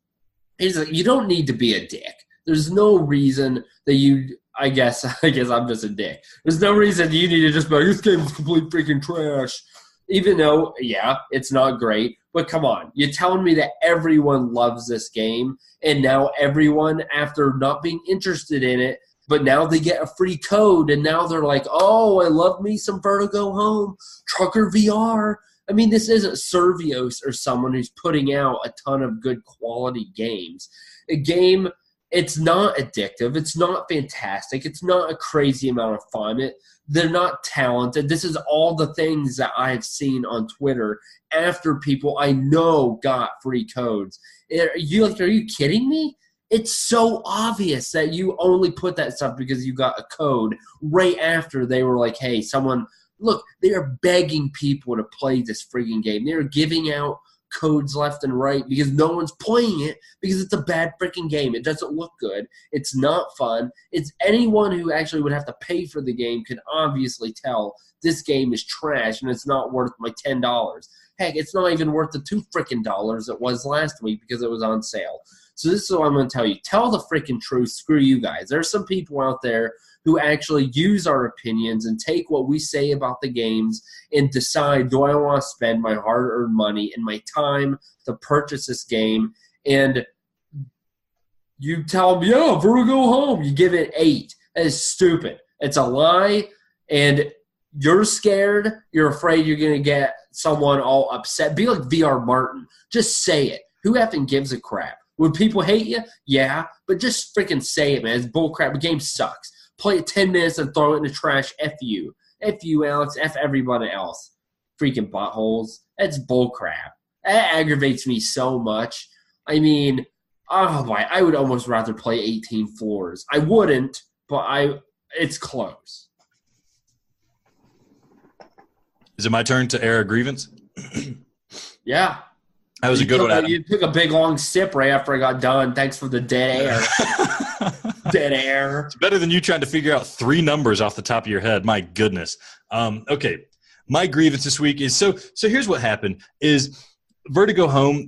You don't need to be a dick. There's no reason that I guess I'm just a dick. There's no reason you need to just be like, this game is complete freaking trash. Even though, yeah, it's not great. But come on, you're telling me that everyone loves this game, and now everyone, after not being interested in it, but now they get a free code, and now they're like, oh, I love me some Vertigo Home, Trucker VR. I mean, this isn't Servios or someone who's putting out a ton of good quality games. A game, it's not addictive. It's not fantastic. It's not a crazy amount of fun. They're not talented. This is all the things that I've seen on Twitter after people I know got free codes. Are you kidding me? It's so obvious that you only put that stuff because you got a code right after they were like, hey, look, they are begging people to play this freaking game. They are giving out codes left and right because no one's playing it because it's a bad freaking game. It doesn't look good. It's not fun. It's anyone who actually would have to pay for the game can obviously tell this game is trash and it's not worth my $10. Heck, it's not even worth the $2 freaking it was last week because it was on sale. So this is what I'm going to tell you. Tell the freaking truth. Screw you guys. There's some people out there who actually use our opinions and take what we say about the games and decide, do I want to spend my hard-earned money and my time to purchase this game? And you tell them, yeah, Vertigo Home. You give it 8. That is stupid. It's a lie, and you're scared. You're afraid you're going to get someone all upset. Be like VR Martin. Just say it. Who effing gives a crap? Would people hate you? Yeah, but just freaking say it, man. It's bullcrap. The game sucks. Play it 10 minutes and throw it in the trash. F you. F you, Alex. F everybody else. Freaking buttholes. That's bullcrap. That aggravates me so much. I mean, oh my, I would almost rather play 18 floors. I wouldn't, but it's close. Is it my turn to air a grievance? Yeah. That was a good one, Adam. You took a big, long sip right after I got done. Thanks for the dead air. Dead air. It's better than you trying to figure out 3 numbers off the top of your head. My goodness. Okay. My grievance this week is so here's what happened is Vertigo Home,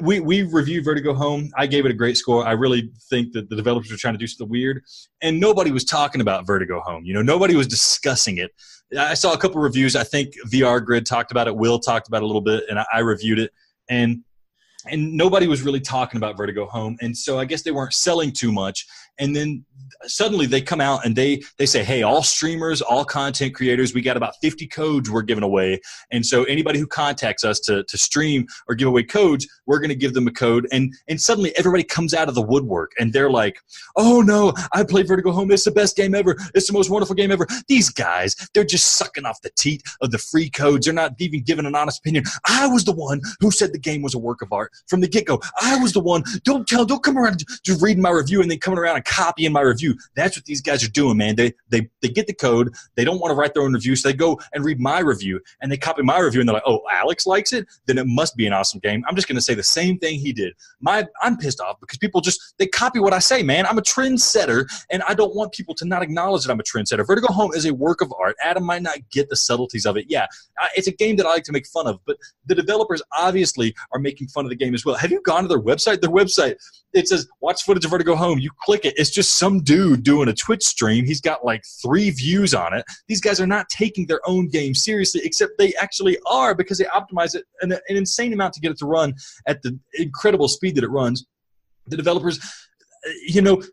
we reviewed Vertigo Home. I gave it a great score. I really think that the developers were trying to do something weird, and nobody was talking about Vertigo Home. Nobody was discussing it. I saw a couple reviews. I think VR Grid talked about it. Will talked about it a little bit, and I reviewed it, and nobody was really talking about Vertigo Home, and so I guess they weren't selling too much. And then suddenly they come out and they say, hey, all streamers, all content creators, we got about 50 codes we're giving away. And so anybody who contacts us to stream or give away codes, we're going to give them a code. And suddenly everybody comes out of the woodwork and they're like, oh no, I played Vertigo Home. It's the best game ever. It's the most wonderful game ever. These guys, they're just sucking off the teat of the free codes. They're not even giving an honest opinion. I was the one who said the game was a work of art from the get-go. I was the one. Don't come around just reading my review and then coming around and copying my review. That's what these guys are doing, man. They get the code. They don't want to write their own review, so they go and read my review, and they copy my review, and they're like, oh, Alex likes it? Then it must be an awesome game. I'm just going to say the same thing he did. I'm pissed off because people they copy what I say, man. I'm a trendsetter, and I don't want people to not acknowledge that I'm a trendsetter. Vertigo Home is a work of art. Adam might not get the subtleties of it. Yeah, it's a game that I like to make fun of, but the developers obviously are making fun of the game as well. Have you gone to their website? Their website, it says, watch footage of Vertigo Home. You click it. It's just some dude doing a Twitch stream. He's got like 3 views on it. These guys are not taking their own game seriously, except they actually are because they optimize it an insane amount to get it to run at the incredible speed that it runs. The developers,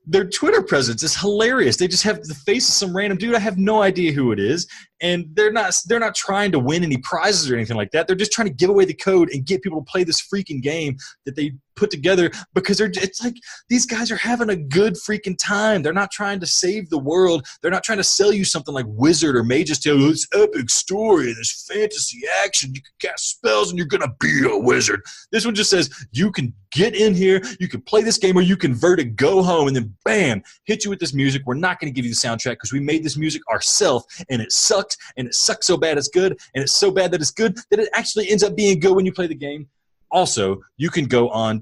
their Twitter presence is hilarious. They just have the face of some random dude. I have no idea who it is. And they're not trying to win any prizes or anything like that. They're just trying to give away the code and get people to play this freaking game that they put together because it's like these guys are having a good freaking time. They're not trying to save the world. They're not trying to sell you something like Wizard or Mage's Tale. This epic story, this fantasy action. You can cast spells and you're going to be a wizard. This one just says you can get in here, you can play this game, or you can Vertigo Home, and then bam, hit you with this music. We're not going to give you the soundtrack because we made this music ourselves, and it sucks, and it sucks so bad it's good, and it's so bad that it's good that it actually ends up being good when you play the game. Also, you can go on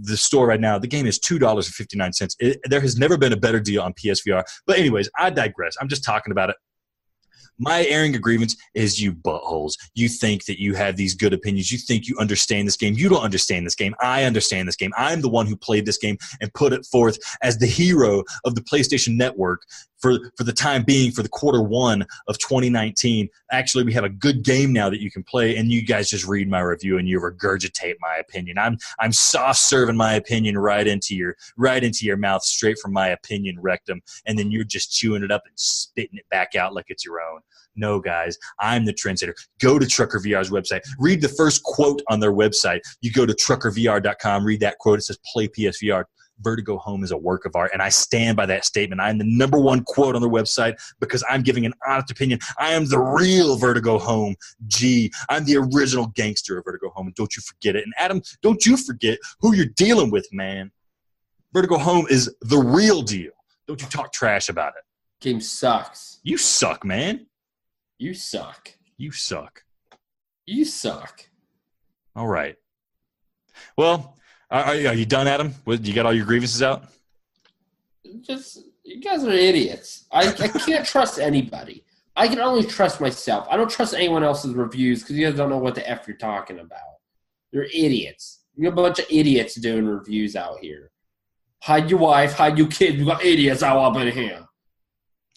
the store right now. The game is $2.59. There has never been a better deal on PSVR. But anyways, I digress. I'm just talking about it. My airing of grievance is you buttholes. You think that you have these good opinions. You think you understand this game. You don't understand this game. I understand this game. I'm the one who played this game and put it forth as the hero of the PlayStation Network for the time being, for the Q1 of 2019. Actually, we have a good game now that you can play, and you guys just read my review and you regurgitate my opinion. I'm soft serving my opinion right into your mouth, straight from my opinion rectum, and then you're just chewing it up and spitting it back out like it's your own. No, guys, I'm the trendsetter. Go to Trucker VR's website. Read the first quote on their website. You go to truckervr.com, read that quote. It says, play PSVR. Vertigo Home is a work of art, and I stand by that statement. I'm the #1 quote on their website because I'm giving an honest opinion. I am the real Vertigo Home G. I'm the original gangster of Vertigo Home, and don't you forget it. And Adam, don't you forget who you're dealing with, man. Vertigo Home is the real deal. Don't you talk trash about it. Game sucks. You suck, man. You suck. You suck. You suck. All right. Well, are you done, Adam? You got all your grievances out? You guys are idiots. I can't trust anybody. I can only trust myself. I don't trust anyone else's reviews because you guys don't know what the F you're talking about. You're idiots. You're a bunch of idiots doing reviews out here. Hide your wife, hide your kids. We got idiots all up in here.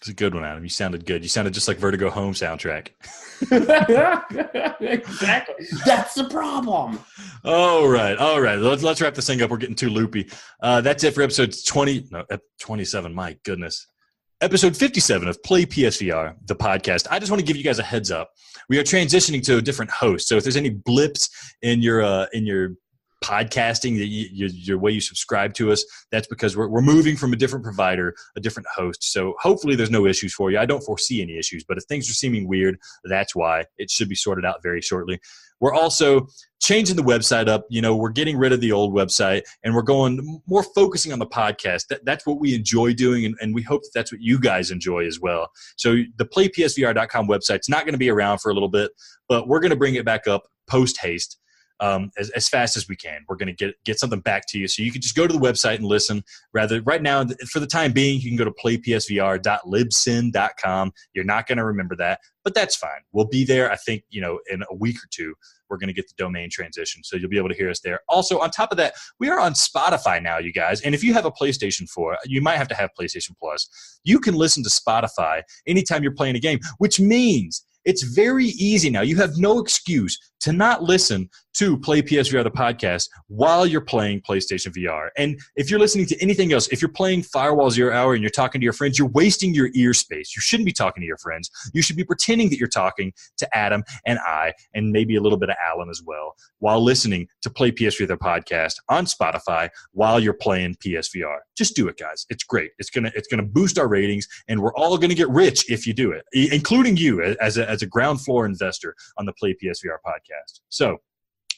It's a good one, Adam. You sounded good. You sounded just like Vertigo Home soundtrack. Exactly. That's the problem. All right. Let's wrap this thing up. We're getting too loopy. That's it for episode 27. My goodness. Episode 57 of Play PSVR, the podcast. I just want to give you guys a heads up. We are transitioning to a different host. So if there's any blips in your podcasting, your way you subscribe to us, that's because we're moving from a different provider, a different host. So hopefully there's no issues for you. I don't foresee any issues, but if things are seeming weird, that's why. It should be sorted out very shortly. We're also changing the website up. We're getting rid of the old website, and we're going more focusing on the podcast. That's what we enjoy doing, and we hope that's what you guys enjoy as well. So the playpsvr.com website's not going to be around for a little bit, but we're going to bring it back up post-haste. as fast as we can. We're going to get something back to you. So you can just go to the website and listen. Rather, right now, for the time being, you can go to playpsvr.libsyn.com. You're not going to remember that, but that's fine. We'll be there, I think, in a week or two. We're going to get the domain transition, so you'll be able to hear us there. Also, on top of that, we are on Spotify now, you guys. And if you have a PlayStation 4, you might have to have PlayStation Plus. You can listen to Spotify anytime you're playing a game, which means it's very easy now. You have no excuse to not listen to Play PSVR, the podcast, while you're playing PlayStation VR. And if you're listening to anything else, if you're playing Firewall 0 Hour and you're talking to your friends, you're wasting your ear space. You shouldn't be talking to your friends. You should be pretending that you're talking to Adam and I, and maybe a little bit of Alan as well, while listening to Play PSVR, the podcast on Spotify while you're playing PSVR. Just do it, guys. It's great. It's gonna boost our ratings, and we're all gonna get rich if you do it, including you as a ground floor investor on the Play PSVR podcast. So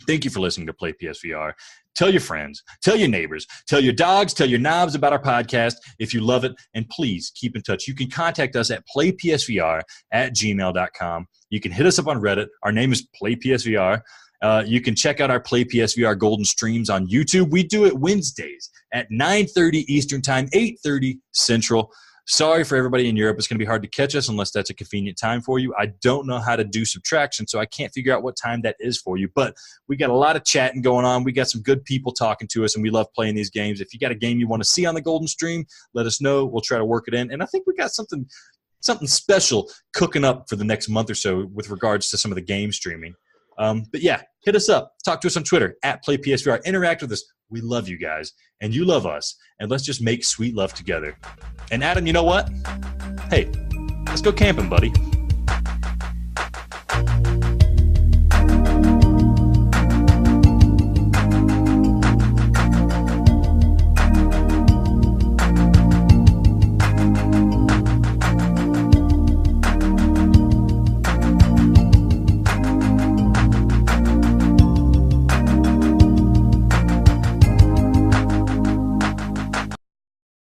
thank you for listening to Play PSVR. Tell your friends, tell your neighbors, tell your dogs, tell your knobs about our podcast if you love it, and please keep in touch. You can contact us at playpsvr@gmail.com. You can hit us up on Reddit. Our name is PlayPSVR. You can check out our Play PSVR Golden Streams on YouTube. We do it Wednesdays at 9:30 Eastern Time, 8:30 Central. Sorry for everybody in Europe. It's going to be hard to catch us unless that's a convenient time for you. I don't know how to do subtraction, so I can't figure out what time that is for you. But we got a lot of chatting going on. We got some good people talking to us, and we love playing these games. If you got a game you want to see on the Golden Stream, let us know. We'll try to work it in. And I think we got something special cooking up for the next month or so with regards to some of the game streaming. But yeah, hit us up. Talk to us on Twitter at PlayPSVR. Interact with us. We love you guys, and you love us, and let's just make sweet love together. And Adam, you know what? Hey, let's go camping, buddy.